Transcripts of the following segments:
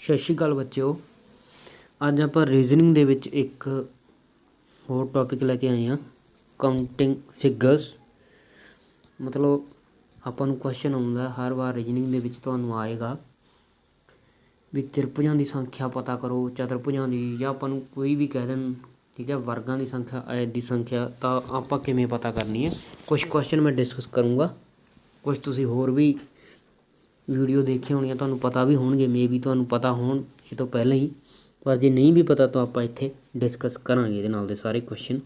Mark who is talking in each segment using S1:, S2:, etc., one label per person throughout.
S1: ਸਤਿ ਸ਼੍ਰੀ ਅਕਾਲ ਬੱਚਿਓ। ਅੱਜ ਆਪਾਂ ਰੀਜ਼ਨਿੰਗ ਦੇ ਵਿੱਚ ਇੱਕ ਹੋਰ ਟੌਪਿਕ ਲੈ ਕੇ ਆਏ ਹਾਂ, ਕਾਊਂਟਿੰਗ ਫਿਗਰਸ। ਮਤਲਬ ਆਪਾਂ ਨੂੰ ਕੁਐਸਚਨ ਆਉਂਦਾ ਹਰ ਵਾਰ ਰੀਜ਼ਨਿੰਗ ਦੇ ਵਿੱਚ, ਤੁਹਾਨੂੰ ਆਏਗਾ ਵੀ ਤ੍ਰਿਭੁਜਾਂ ਦੀ ਸੰਖਿਆ ਪਤਾ ਕਰੋ, ਚਤੁਰਭੁਜਾਂ ਦੀ, ਜਾਂ ਆਪਾਂ ਨੂੰ ਕੋਈ ਵੀ ਕਹਿ ਦੇਣ, ਠੀਕ ਹੈ, ਵਰਗਾਂ ਦੀ ਸੰਖਿਆ, ਐਡ ਦੀ ਸੰਖਿਆ, ਤਾਂ ਆਪਾਂ ਕਿਵੇਂ ਪਤਾ ਕਰਨੀ ਹੈ। ਕੁਛ ਕੁਐਸਚਨ ਮੈਂ ਡਿਸਕਸ ਕਰੂੰਗਾ, ਕੁਛ ਤੁਸੀਂ ਹੋਰ ਵੀ ਵੀਡੀਓ ਦੇਖੀਆਂ ਹੋਣੀਆਂ, ਤੁਹਾਨੂੰ ਪਤਾ ਵੀ ਹੋਣਗੇ, ਮੇ ਵੀ ਤੁਹਾਨੂੰ ਪਤਾ ਹੋਣ ਇਹ ਤੋਂ ਪਹਿਲਾਂ ਹੀ, ਪਰ ਜੇ ਨਹੀਂ ਵੀ ਪਤਾ ਤਾਂ ਆਪਾਂ ਇੱਥੇ ਡਿਸਕਸ ਕਰਾਂਗੇ ਇਹਦੇ ਨਾਲ ਦੇ ਸਾਰੇ ਕੁਐਸਚਨ।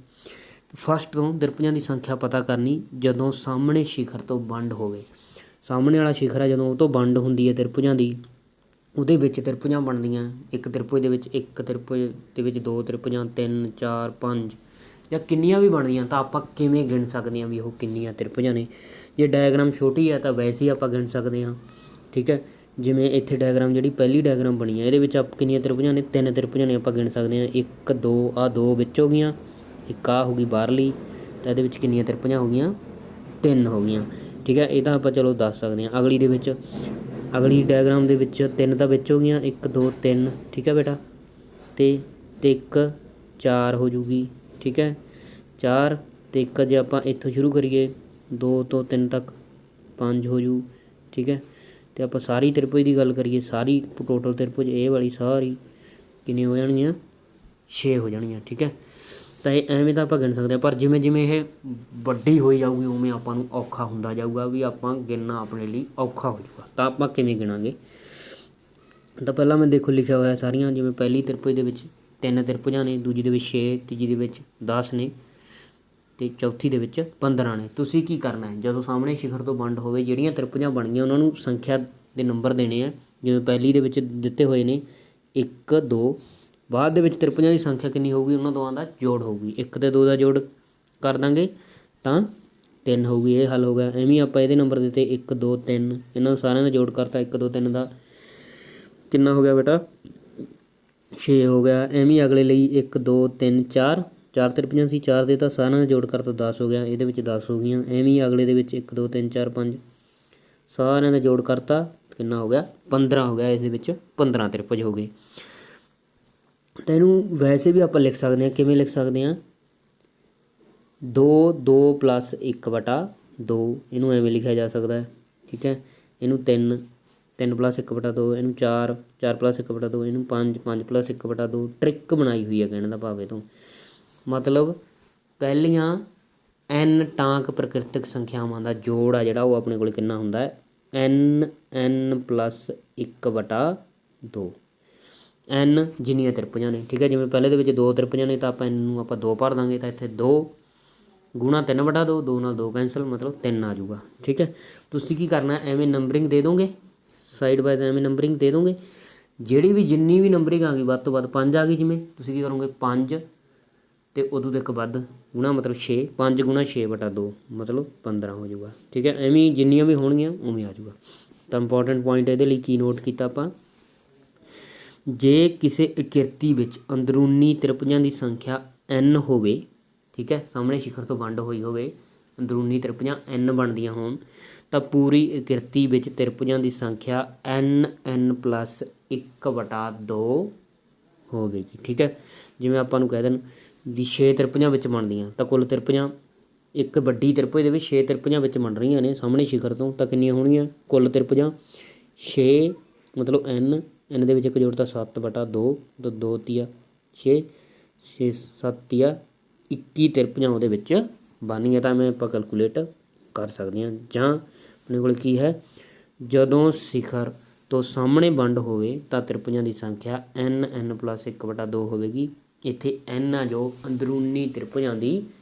S1: ਫਸਟ ਤੋਂ ਤ੍ਰਿਭੁਜਾਂ ਦੀ ਸੰਖਿਆ ਪਤਾ ਕਰਨੀ ਜਦੋਂ ਸਾਹਮਣੇ ਸ਼ਿਖਰ ਤੋਂ ਵੰਡ ਹੋਵੇ। ਸਾਹਮਣੇ ਵਾਲਾ ਸ਼ਿਖਰ ਹੈ ਜਦੋਂ ਉਹ ਤੋਂ ਵੰਡ ਹੁੰਦੀ ਹੈ ਤ੍ਰਿਭੁਜਾਂ ਦੀ, ਉਹਦੇ ਵਿੱਚ ਤ੍ਰਿਭੁਜਾਂ ਬਣਦੀਆਂ। ਇੱਕ ਤ੍ਰਿਭੁਜ ਦੇ ਵਿੱਚ, ਇੱਕ ਤ੍ਰਿਭੁਜ ਦੇ ਵਿੱਚ ਦੋ ਤ੍ਰਿਭੁਜਾਂ, 3 4 5 ਜਾਂ ਕਿੰਨੀਆਂ ਵੀ ਬਣਦੀਆਂ, ਤਾਂ ਆਪਾਂ ਕਿਵੇਂ ਗਿਣ ਸਕਦੇ ਹਾਂ ਵੀ ਉਹ ਕਿੰਨੀਆਂ ਤ੍ਰਿਭੁਜਾਂ ਨੇ। ਜੇ ਡਾਇਗਰਾਮ ਛੋਟੀ ਹੈ ਤਾਂ ਵੈਸੇ ਹੀ ਆਪਾਂ ਗਿਣ ਸਕਦੇ ਹਾਂ, ਠੀਕ ਹੈ। ਜਿਵੇਂ ਇੱਥੇ ਡਾਇਗਰਾਮ, ਜਿਹੜੀ ਪਹਿਲੀ ਡਾਇਗਰਾਮ ਬਣੀ ਹੈ, ਇਹਦੇ ਵਿੱਚ ਆਪ ਕਿੰਨੀਆਂ ਤ੍ਰਿਭੁਜਾਂ ਨੇ, 3 ਤ੍ਰਿਭੁਜਾਂ ਨੇ, ਆਪਾਂ ਗਿਣ ਸਕਦੇ ਹਾਂ। 1 2 ਆਹ 2 ਵਿੱਚ ਹੋ ਗਈਆਂ, ਇੱਕ ਆਹ ਹੋ ਗਈ ਬਾਹਰਲੀ, ਤਾਂ ਇਹਦੇ ਵਿੱਚ ਕਿੰਨੀਆਂ ਤ੍ਰਿਭੁਜਾਂ ਹੋ ਗਈਆਂ, 3 ਹੋ ਗਈਆਂ, ਠੀਕ ਹੈ। ਇਹ ਤਾਂ ਆਪਾਂ ਚਲੋ ਦੱਸ ਸਕਦੇ ਹਾਂ। ਅਗਲੀ ਦੇ ਵਿੱਚ, ਅਗਲੀ ਡਾਇਗਰਾਮ ਦੇ ਵਿੱਚ 3 ਤਾਂ ਵਿੱਚ ਹੋ ਗਈਆਂ, 1 2 3, ਠੀਕ ਹੈ ਬੇਟਾ, ਅਤੇ 1 4 ਹੋ ਜੂਗੀ, ਠੀਕ ਹੈ। 4 ਅਤੇ 1 ਜੇ ਆਪਾਂ ਇੱਥੋਂ ਸ਼ੁਰੂ ਕਰੀਏ 2 ਤੋਂ 3 ਤੱਕ 5 ਹੋ ਜੂ, ਠੀਕ ਹੈ। ਅਤੇ ਆਪਾਂ ਸਾਰੀ ਤ੍ਰਿਭੁਜ ਦੀ ਗੱਲ ਕਰੀਏ, ਸਾਰੀ ਟੋਟਲ ਤ੍ਰਿਭੁਜ ਇਹ ਵਾਲੀ ਸਾਰੀ ਕਿੰਨੀਆਂ ਹੋ ਜਾਣਗੀਆਂ, 6 ਹੋ ਜਾਣਗੀਆਂ, ਠੀਕ ਹੈ। ਤਾਂ ਇਹ ਐਵੇਂ ਤਾਂ ਆਪਾਂ ਗਿਣ ਸਕਦੇ ਹਾਂ, ਪਰ ਜਿਵੇਂ ਜਿਵੇਂ ਇਹ ਵੱਡੀ ਹੋਈ ਜਾਊਗੀ ਉਵੇਂ ਆਪਾਂ ਨੂੰ ਔਖਾ ਹੁੰਦਾ ਜਾਊਗਾ, ਵੀ ਆਪਾਂ ਗਿਣਨਾ ਆਪਣੇ ਲਈ ਔਖਾ ਹੋ ਜਾਊਗਾ। ਤਾਂ ਆਪਾਂ ਕਿਵੇਂ ਗਿਣਾਂਗੇ, ਤਾਂ ਪਹਿਲਾਂ ਮੈਂ ਦੇਖੋ ਲਿਖਿਆ ਹੋਇਆ ਸਾਰੀਆਂ, ਜਿਵੇਂ ਪਹਿਲੀ ਤ੍ਰਿਭੁਜ ਦੇ ਵਿੱਚ 3 ਤ੍ਰਿਭੁਜਾਂ ਨੇ, ਦੂਜੀ ਦੇ ਵਿੱਚ 6, ਤੀਜੀ ਦੇ ਵਿੱਚ 10 ਨੇ, ਅਤੇ ਚੌਥੀ ਦੇ ਵਿੱਚ 15 ਨੇ। ਤੁਸੀਂ ਕੀ ਕਰਨਾ ਹੈ, ਜਦੋਂ ਸਾਹਮਣੇ ਸ਼ਿਖਰ ਤੋਂ ਵੰਡ ਹੋਵੇ, ਜਿਹੜੀਆਂ ਤ੍ਰਿਭੁਜਾਂ ਬਣ ਗਈਆਂ ਉਹਨਾਂ ਨੂੰ ਸੰਖਿਆ ਦੇ ਨੰਬਰ ਦੇਣੇ ਆ। ਜਿਵੇਂ ਪਹਿਲੀ ਦੇ ਵਿੱਚ ਦਿੱਤੇ ਹੋਏ ਨੇ 1 2, ਬਾਅਦ ਦੇ ਵਿੱਚ ਤ੍ਰਿਭੁਜਾਂ ਦੀ ਸੰਖਿਆ ਕਿੰਨੀ ਹੋਊਗੀ, ਉਹਨਾਂ ਦੋਵਾਂ ਦਾ ਜੋੜ ਹੋਊਗੀ। 1 ਅਤੇ 2 ਦਾ ਜੋੜ ਕਰ ਦਾਂਗੇ ਤਾਂ 3 ਹੋਊਗੀ, ਇਹ ਹੱਲ ਹੋ ਗਿਆ। ਐਵੇਂ ਆਪਾਂ ਇਹਦੇ ਨੰਬਰ ਦਿੱਤੇ 1 2 3, ਇਹਨਾਂ ਸਾਰਿਆਂ ਦਾ ਜੋੜ ਕਰਤਾ, 1 2 3 ਦਾ ਕਿੰਨਾ ਹੋ ਗਿਆ ਬੇਟਾ, 6 ਹੋ ਗਿਆ। ਐਵੇਂ ਅਗਲੇ ਲਈ 1 2 3 4, 4 ਤ੍ਰਿਭੁਜਾਂ ਸੀ, 4 ਦੇ ਤਾਂ ਸਾਰਿਆਂ ਦਾ ਜੋੜ ਕਰਤਾ 10 ਹੋ ਗਿਆ, ਇਹਦੇ ਵਿੱਚ 10 ਹੋ ਗਈਆਂ। ਐਵੇਂ ਅਗਲੇ ਦੇ ਵਿੱਚ 1 2 3 4 5, ਸਾਰਿਆਂ ਦਾ ਜੋੜ ਕਰਤਾ, ਕਿੰਨਾ ਹੋ ਗਿਆ, 15 ਹੋ ਗਿਆ। ਇਸ ਦੇ ਵਿੱਚ 15 ਤ੍ਰਿਭੁਜ ਹੋ ਗਏ। ਤਾਂ ਇਹਨੂੰ ਵੈਸੇ ਵੀ ਆਪਾਂ ਲਿਖ ਸਕਦੇ ਹਾਂ, ਕਿਵੇਂ ਲਿਖ ਸਕਦੇ ਹਾਂ, 2 2 + 1 ਬਟਾ 2, ਇਹਨੂੰ ਐਵੇਂ ਲਿਖਿਆ ਜਾ ਸਕਦਾ ਹੈ, ਠੀਕ ਹੈ। ਇਹਨੂੰ 3 3 + 1 ਬਟਾ 2, ਇਹਨੂੰ 4 4 + 1 ਬਟਾ 2, ਇਹਨੂੰ 5 5 + 1 ਬਟਾ 2। ਟ੍ਰਿਕ ਬਣਾਈ ਹੋਈ ਹੈ ਕਹਿਣ ਦਾ ਭਾਵ ਇਹ ਤੋਂ, ਮਤਲਬ ਪਹਿਲੀਆਂ n ਟਾਂਕ ਪ੍ਰਕਿਰਤਿਕ ਸੰਖਿਆਵਾਂ ਦਾ ਜੋੜ ਆ ਜਿਹੜਾ, ਉਹ ਆਪਣੇ ਕੋਲ ਕਿੰਨਾ ਹੁੰਦਾ ਹੈ, n + 1 ਬਟਾ 2। n ਜਿੰਨੀਆਂ ਤ੍ਰਿਭੁਜਾਂ ਨੇ, ਠੀਕ ਹੈ। ਜਿਵੇਂ ਪਹਿਲੇ ਦੇ ਵਿੱਚ 2 ਤ੍ਰਿਭੁਜਾਂ ਨੇ, ਤਾਂ ਆਪਾਂ n ਨੂੰ ਆਪਾਂ 2 ਭਰ ਦਾਂਗੇ, ਤਾਂ ਇੱਥੇ 2 ਗੁਣਾ 3 ਬਟਾ 2, 2 ਨਾਲ 2 ਕੈਂਸਲ, ਮਤਲਬ 3 ਆ ਜਾਊਗਾ, ਠੀਕ ਹੈ। ਤੁਸੀਂ ਕੀ ਕਰਨਾ, ਐਵੇਂ ਨੰਬਰਿੰਗ ਦੇ ਦੋਗੇ, ਸਾਈਡ ਬਾਈ ਐਵੇਂ ਨੰਬਰਿੰਗ ਦੇ ਦੋਗੇ। ਜਿਹੜੀ ਵੀ ਜਿੰਨੀ ਵੀ ਨੰਬਰਿੰਗ ਆ ਗਈ, ਵੱਧ ਤੋਂ ਵੱਧ 5 ਆ ਗਈ, ਜਿਵੇਂ ਤੁਸੀਂ ਕੀ ਕਰੋਗੇ, 5 ਅਤੇ ਉਦੋਂ ਤੋਂ ਇੱਕ ਵੱਧ ਗੁਣਾ, ਮਤਲਬ 6, 5 ਗੁਣਾ 6 ਬਟਾ 2, ਮਤਲਬ 15 ਹੋ ਜਾਊਗਾ, ਠੀਕ ਹੈ। ਐਵੇਂ ਜਿੰਨੀਆਂ ਵੀ ਹੋਣਗੀਆਂ ਉਵੇਂ ਆ ਜਾਊਗਾ। ਤਾਂ ਇੰਪੋਰਟੈਂਟ ਪੁਆਇੰਟ ਇਹਦੇ ਲਈ ਕੀ ਨੋਟ ਕੀਤਾ ਆਪਾਂ, ਜੇ ਕਿਸੇ ਆਕ੍ਰਿਤੀ ਵਿੱਚ ਅੰਦਰੂਨੀ ਤ੍ਰਿਭੁਜਾਂ ਦੀ ਸੰਖਿਆ n ਹੋਵੇ, ਠੀਕ ਹੈ, ਸਾਹਮਣੇ ਸ਼ਿਖਰ ਤੋਂ ਵੰਡ ਹੋਈ ਹੋਵੇ, ਅੰਦਰੂਨੀ ਤ੍ਰਿਭੁਜਾਂ n ਬਣਦੀਆਂ ਹੋਣ, ਤਾਂ ਪੂਰੀ ਆਕ੍ਰਿਤੀ ਵਿੱਚ ਤ੍ਰਿਭੁਜਾਂ ਦੀ ਸੰਖਿਆ n + 1 ਬਟਾ 2 ਹੋਵੇਗੀ, ਠੀਕ ਹੈ। ਜਿਵੇਂ ਆਪਾਂ ਨੂੰ ਕਹਿ ਦੇਣ ਵੀ 6 ਤ੍ਰਿਭੁਜਾਂ ਵਿੱਚ ਬਣਦੀਆਂ, ਤਾਂ ਕੁੱਲ ਤ੍ਰਿਭੁਜਾਂ ਇੱਕ ਵੱਡੀ ਤ੍ਰਿਭੁਜ ਦੇ ਵਿੱਚ 6 ਤ੍ਰਿਭੁਜਾਂ ਵਿੱਚ ਬਣ ਰਹੀਆਂ ਨੇ ਸਾਹਮਣੇ ਸ਼ਿਖਰ ਤੋਂ, ਤਾਂ ਕਿੰਨੀਆਂ ਹੋਣਗੀਆਂ, ਕੁੱਲ ਤ੍ਰਿਭੁਜਾਂ 6, ਮਤਲਬ n ਦੇ ਵਿੱਚ ਇੱਕ ਜੋੜਤਾ 7 ਬਟਾ 2, ਤਾਂ 2 ਤੀਆ 6, 6 7 ਤੀਆ 21 ਤ੍ਰਿਭੁਜਾਂ ਉਹਦੇ ਵਿੱਚ ਬਣਨੀਆਂ। ਤਾਂ ਮੈਂ ਆਪਾਂ ਕੈਲਕੂਲੇਟ ਕਰ ਸਕਦੇ ਹਾਂ। ਜਾਂ ਆਪਣੇ ਕੋਲ ਕੀ ਹੈ, ਜਦੋਂ ਸਿਖਰ ਤੋਂ ਸਾਹਮਣੇ ਵੰਡ ਹੋਵੇ ਤਾਂ ਤ੍ਰਿਭੁਜਾਂ ਦੀ ਸੰਖਿਆ n + 1 ਬਟਾ 2 ਹੋਵੇਗੀ। ਇੱਥੇ n ਆ ਜੋ ਅੰਦਰੂਨੀ ਤ੍ਰਿਭੁਜਾਂ ਦੀ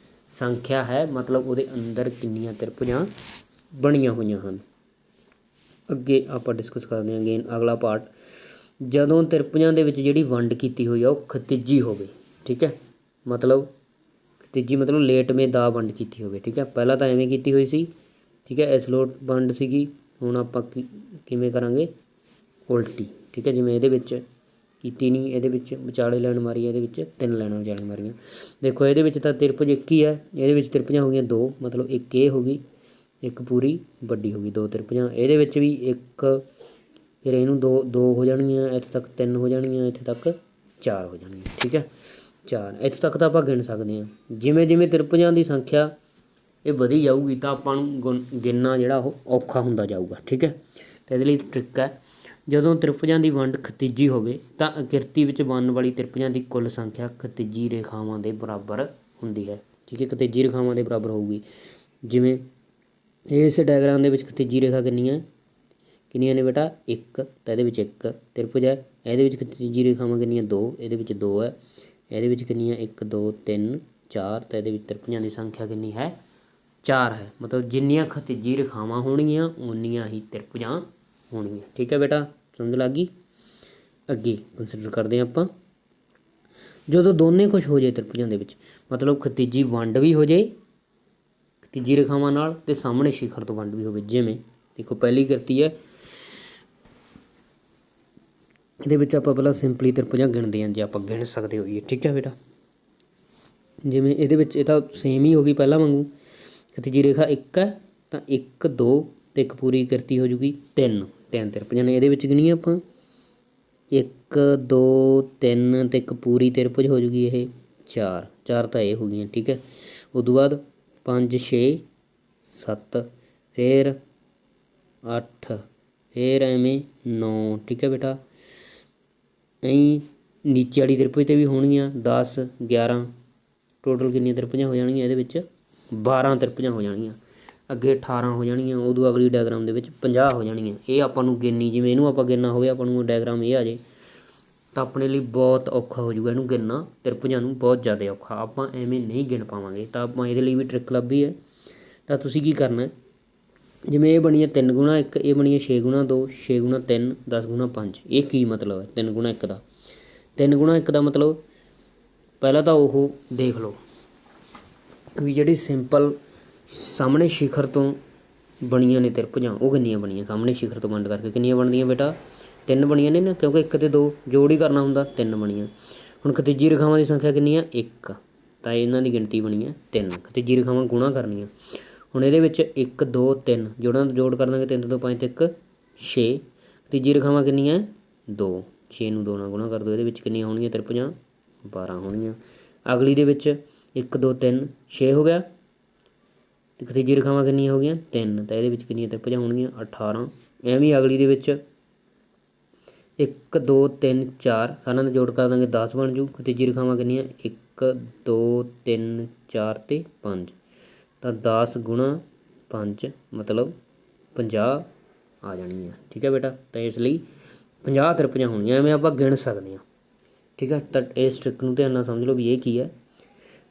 S1: ਸੰਖਿਆ ਹੈ, ਮਤਲਬ ਉਹਦੇ ਅੰਦਰ ਕਿੰਨੀਆਂ ਤ੍ਰਿਭੁਜਾਂ ਬਣੀਆਂ ਹੋਈਆਂ ਹਨ। ਅੱਗੇ ਆਪਾਂ ਡਿਸਕਸ ਕਰਦੇ ਹਾਂ ਅਗੇਨ ਅਗਲਾ ਪਾਰਟ, ਜਦੋਂ ਤ੍ਰਿਭੁਜਾਂ ਦੇ ਵਿੱਚ ਜਿਹੜੀ ਵੰਡ ਕੀਤੀ ਹੋਈ ਆ ਉਹ ਖਤਿਜੀ ਹੋਵੇ, ਠੀਕ ਹੈ। ਮਤਲਬ ਖਤਿਜੀ ਮਤਲਬ ਲੇਟਵੇਂ ਦਾ ਵੰਡ ਕੀਤੀ ਹੋਵੇ, ਠੀਕ ਹੈ। ਪਹਿਲਾਂ ਤਾਂ ਐਵੇਂ ਕੀਤੀ ਹੋਈ ਸੀ, ਠੀਕ ਹੈ, ਐਸਲੋਟ ਵੰਡ ਸੀਗੀ। ਹੁਣ ਆਪਾਂ ਕਿਵੇਂ ਕਰਾਂਗੇ, ਉਲਟੀ, ਠੀਕ ਹੈ। ਜਿਵੇਂ ਇਹਦੇ ਵਿੱਚ ਕੀਤੀ ਨਹੀਂ, ਇਹਦੇ ਵਿੱਚ ਵਿਚਾਲੇ ਲਾਈਨ ਮਾਰੀ, ਇਹਦੇ ਵਿੱਚ 3 ਲਾਈਨਾਂ ਵਿਚਾਲੇ ਮਾਰੀਆਂ। ਦੇਖੋ ਇਹਦੇ ਵਿੱਚ ਤਾਂ ਤ੍ਰਿਭੁਜ ਇੱਕ ਹੀ ਹੈ, ਇਹਦੇ ਵਿੱਚ ਤ੍ਰਿਭੁਜਾਂ ਹੋ ਗਈਆਂ 2, ਮਤਲਬ ਇੱਕ ਇਹ ਹੋ ਗਈ, ਇੱਕ ਪੂਰੀ ਵੱਡੀ ਹੋ ਗਈ, 2 ਤ੍ਰਿਭੁਜਾਂ। ਇਹਦੇ ਵਿੱਚ ਵੀ ਇੱਕ ਫਿਰ ਇਹਨੂੰ 2 ਹੋ ਜਾਣਗੀਆਂ, ਇੱਥੇ ਤੱਕ 3 ਹੋ ਜਾਣਗੀਆਂ, ਇੱਥੇ ਤੱਕ 4 ਹੋ ਜਾਣਗੀਆਂ। ਠੀਕ ਹੈ, 4 ਇੱਥੇ ਤੱਕ ਤਾਂ ਆਪਾਂ ਗਿਣ ਸਕਦੇ ਹਾਂ। ਜਿਵੇਂ ਜਿਵੇਂ ਤ੍ਰਿਭੁਜਾਂ ਦੀ ਸੰਖਿਆ ਇਹ ਵਧੀ ਜਾਊਗੀ ਤਾਂ ਆਪਾਂ ਨੂੰ ਗਿਣਨਾ ਜਿਹੜਾ ਉਹ ਔਖਾ ਹੁੰਦਾ ਜਾਊਗਾ। ਠੀਕ ਹੈ, ਅਤੇ ਇਹਦੇ ਲਈ ਟ੍ਰਿਕ ਹੈ, ਜਦੋਂ ਤ੍ਰਿਭੁਜਾਂ ਦੀ ਵੰਡ ਖਤਿਜੀ ਹੋਵੇ ਤਾਂ ਆਕ੍ਰਿਤੀ ਵਿੱਚ ਬਣਨ ਵਾਲੀ ਤ੍ਰਿਭੁਜਾਂ ਦੀ ਕੁੱਲ ਸੰਖਿਆ ਖਤਿਜੀ ਰੇਖਾਵਾਂ ਦੇ ਬਰਾਬਰ ਹੁੰਦੀ ਹੈ। ਠੀਕ ਹੈ, ਖਤਿਜੀ ਰੇਖਾਵਾਂ ਦੇ ਬਰਾਬਰ ਹੋਊਗੀ। ਜਿਵੇਂ ਇਸ ਡਾਇਗਰਾਮ ਦੇ ਵਿੱਚ ਖਤਿਜੀ ਰੇਖਾ ਕਿੰਨੀਆਂ ਨੇ ਬੇਟਾ? 1, ਤਾਂ ਇਹਦੇ ਵਿੱਚ 1 ਤ੍ਰਿਭੁਜ ਹੈ। ਇਹਦੇ ਵਿੱਚ ਖਤਿਜੀ ਰੇਖਾਵਾਂ ਕਿੰਨੀਆਂ? 2, ਇਹਦੇ ਵਿੱਚ 2 ਹੈ। ਇਹਦੇ ਵਿੱਚ ਕਿੰਨੀਆਂ? 1 2 3 4, ਤਾਂ ਇਹਦੇ ਵਿੱਚ ਤ੍ਰਿਭੁਜਾਂ ਦੀ ਸੰਖਿਆ ਕਿੰਨੀ ਹੈ? 4 ਹੈ। ਮਤਲਬ ਜਿੰਨੀਆਂ ਖਤਿਜੀ ਰੇਖਾਵਾਂ ਹੋਣਗੀਆਂ ਓਨੀਆਂ ਹੀ ਤ੍ਰਿਭੁਜਾਂ ਹੋਣਗੀਆਂ। ਠੀਕ ਹੈ ਬੇਟਾ, ਸਮਝ ਲੱਗ ਗਈ? ਅੱਗੇ ਕੰਸੀਡਰ ਕਰਦੇ ਹਾਂ ਆਪਾਂ, ਜਦੋਂ ਦੋਨੇ ਕੁਛ ਹੋ ਜਾਏ ਤ੍ਰਿਭੁਜਾਂ ਦੇ ਵਿੱਚ, ਮਤਲਬ ਖਤਿਜੀ ਵੰਡ ਵੀ ਹੋ ਜਾਏ ਖਤਿਜੀ ਰੇਖਾਵਾਂ ਨਾਲ ਅਤੇ ਸਾਹਮਣੇ ਸ਼ਿਖਰ ਤੋਂ ਵੰਡ ਵੀ ਹੋਵੇ। ਜਿਵੇਂ ਦੇਖੋ ਪਹਿਲੀ ਕਿਰਤੀ ਹੈ, ਇਹਦੇ ਵਿੱਚ ਆਪਾਂ ਪਹਿਲਾਂ ਸਿੰਪਲੀ ਤ੍ਰਿਭੁਜਾਂ ਗਿਣਦੇ ਹਾਂ ਜੇ ਆਪਾਂ ਗਿਣ ਸਕਦੇ ਹੋਈਏ। ਠੀਕ ਹੈ ਬੇਟਾ, ਜਿਵੇਂ ਇਹਦੇ ਵਿੱਚ ਇਹ ਤਾਂ ਸੇਮ ਹੀ ਹੋ ਗਈ ਪਹਿਲਾਂ ਵਾਂਗੂ, ਖਤਿਜੀ ਰੇਖਾ 1 ਹੈ ਤਾਂ 1 2 ਅਤੇ ਇੱਕ ਪੂਰੀ ਕਿਰਤੀ ਹੋ ਜੂਗੀ 3 ਤ੍ਰਿਭੁਜਾਂ ਨੇ। ਇਹਦੇ ਵਿੱਚ ਗਿਣੀਏ ਆਪਾਂ 1 2 3 ਅਤੇ ਇੱਕ ਪੂਰੀ ਤ੍ਰਿਭੁਜ ਹੋ ਜੂਗੀ ਇਹ 4 ਤਾਂ ਇਹ ਹੋ ਗਈਆਂ। ਠੀਕ ਹੈ, ਉਦੋਂ ਬਾਅਦ 5 6 7 ਫਿਰ 8 ਫਿਰ ਐਵੇਂ 9। ਠੀਕ ਹੈ ਬੇਟਾ, ਐਂ ਨੀਚੇ ਵਾਲੀ ਤ੍ਰਿਭੁਜ 'ਤੇ ਵੀ ਹੋਣਗੀਆਂ 10 11, ਟੋਟਲ ਕਿੰਨੀਆਂ ਤ੍ਰਿਭੁਜਾਂ ਹੋ ਜਾਣਗੀਆਂ? ਇਹਦੇ ਵਿੱਚ 12 ਤ੍ਰਿਭੁਜਾਂ ਹੋ ਜਾਣਗੀਆਂ। ਅੱਗੇ 18 ਹੋ ਜਾਣਗੀਆਂ, ਉਦੋਂ ਅਗਲੀ ਡਾਇਗਰਾਮ ਦੇ ਵਿੱਚ 50 ਹੋ ਜਾਣਗੀਆਂ। ਇਹ ਆਪਾਂ ਨੂੰ ਗਿਣਨੀ, ਜਿਵੇਂ ਇਹਨੂੰ ਆਪਾਂ ਗਿਣਨਾ ਹੋਵੇ, ਆਪਾਂ ਨੂੰ ਡਾਇਗਰਾਮ ਇਹ ਆ ਜਾਏ ਤਾਂ ਆਪਣੇ ਲਈ ਬਹੁਤ ਔਖਾ ਹੋ ਜਾਊਗਾ ਇਹਨੂੰ ਗਿਣਨਾ, ਤ੍ਰਿਭੁਜਾਂ ਨੂੰ ਬਹੁਤ ਜ਼ਿਆਦਾ ਔਖਾ, ਆਪਾਂ ਐਵੇਂ ਨਹੀਂ ਗਿਣ ਪਾਵਾਂਗੇ। ਤਾਂ ਆਪਾਂ ਇਹਦੇ ਲਈ ਵੀ ਟ੍ਰਿਕ ਲੱਭੀ ਹੈ। ਤਾਂ ਤੁਸੀਂ ਕੀ ਕਰਨਾ, ਜਿਵੇਂ ਇਹ ਬਣੀ ਹੈ 3 ਗੁਣਾ 1, ਇਹ ਬਣੀ ਹੈ 6 ਗੁਣਾ 2, 6 ਗੁਣਾ 3, 10 ਗੁਣਾ 5। ਇਹ ਕੀ ਮਤਲਬ ਹੈ 3 ਗੁਣਾ 1 ਦਾ? 3 ਗੁਣਾ 1 ਦਾ ਮਤਲਬ ਪਹਿਲਾਂ ਤਾਂ ਉਹ ਦੇਖ ਲਓ ਵੀ ਜਿਹੜੀ ਸਿੰਪਲ ਸਾਹਮਣੇ ਸ਼ਿਖਰ ਤੋਂ ਬਣੀਆਂ ਨੇ ਤ੍ਰਿਭੁਜਾਂ ਉਹ ਕਿੰਨੀਆਂ ਬਣੀਆਂ? ਸਾਹਮਣੇ ਸ਼ਿਖਰ ਤੋਂ ਵੰਡ ਕਰਕੇ ਕਿੰਨੀਆਂ ਬਣਦੀਆਂ ਬੇਟਾ? 3 ਬਣੀਆਂ ਨੇ ਨਾ, ਕਿਉਂਕਿ 1 ਅਤੇ 2 ਜੋੜ ਹੀ ਕਰਨਾ ਹੁੰਦਾ, 3 ਬਣੀਆਂ। ਹੁਣ ਖਤਿਜੀ ਰੇਖਾਵਾਂ ਦੀ ਸੰਖਿਆ ਕਿੰਨੀ ਆ? 1, ਤਾਂ ਇਹਨਾਂ ਦੀ ਗਿਣਤੀ ਬਣੀ ਹੈ 3। ਖਤਿਜੀ ਰੇਖਾਵਾਂ ਗੁਣਾ ਕਰਨੀਆਂ। ਹੁਣ ਇਹਦੇ ਵਿੱਚ 1 2 3 ਜੋੜ ਕਰ ਦਾਂਗੇ, 3 ਤੋਂ 5 ਤੇ 1 6। ਖਤਿਜੀ ਰੇਖਾਵਾਂ ਕਿੰਨੀਆਂ? 2, 6 ਨੂੰ 2 ਨਾਲ ਗੁਣਾ ਕਰ ਦਿਓ। ਇਹਦੇ ਵਿੱਚ ਕਿੰਨੀਆਂ ਹੋਣਗੀਆਂ ਤ੍ਰਿਭੁਜਾਂ? 12 ਹੋਣਗੀਆਂ। ਅਗਲੀ ਦੇ ਵਿੱਚ 1 2 3 6 ਹੋ ਗਿਆ, ਅਤੇ ਖਤਿਜੀ ਰੇਖਾਵਾਂ ਕਿੰਨੀਆਂ ਹੋ ਗਈਆਂ? 3, ਤਾਂ ਇਹਦੇ ਵਿੱਚ ਕਿੰਨੀਆਂ ਤ੍ਰਿਭੁਜਾਂ ਹੋਣਗੀਆਂ? 18। ਐਵੇਂ ਅਗਲੀ ਦੇ ਵਿੱਚ 1 2 3 4, ਸਾਰਿਆਂ ਦਾ ਜੋੜ ਕਰ ਦਾਂਗੇ 10 ਬਣ ਜੂ। ਖਤਿਜੀ ਰੇਖਾਵਾਂ ਕਿੰਨੀਆਂ? 1 2 3 4 ਅਤੇ 5, ਤਾਂ 10 ਗੁਣਾ 5 ਮਤਲਬ 50 ਆ ਜਾਣਗੀਆਂ। ਠੀਕ ਹੈ ਬੇਟਾ, ਤਾਂ ਇਸ ਲਈ 50 ਤ੍ਰਿਭੁਜਾਂ ਹੋਣਗੀਆਂ, ਐਵੇਂ ਆਪਾਂ ਗਿਣ ਸਕਦੇ ਹਾਂ। ਠੀਕ ਹੈ, ਤਾਂ ਇਸ ਟ੍ਰਿਕ ਨੂੰ ਧਿਆਨ ਨਾਲ ਸਮਝ ਲਓ ਵੀ ਇਹ ਕੀ ਹੈ।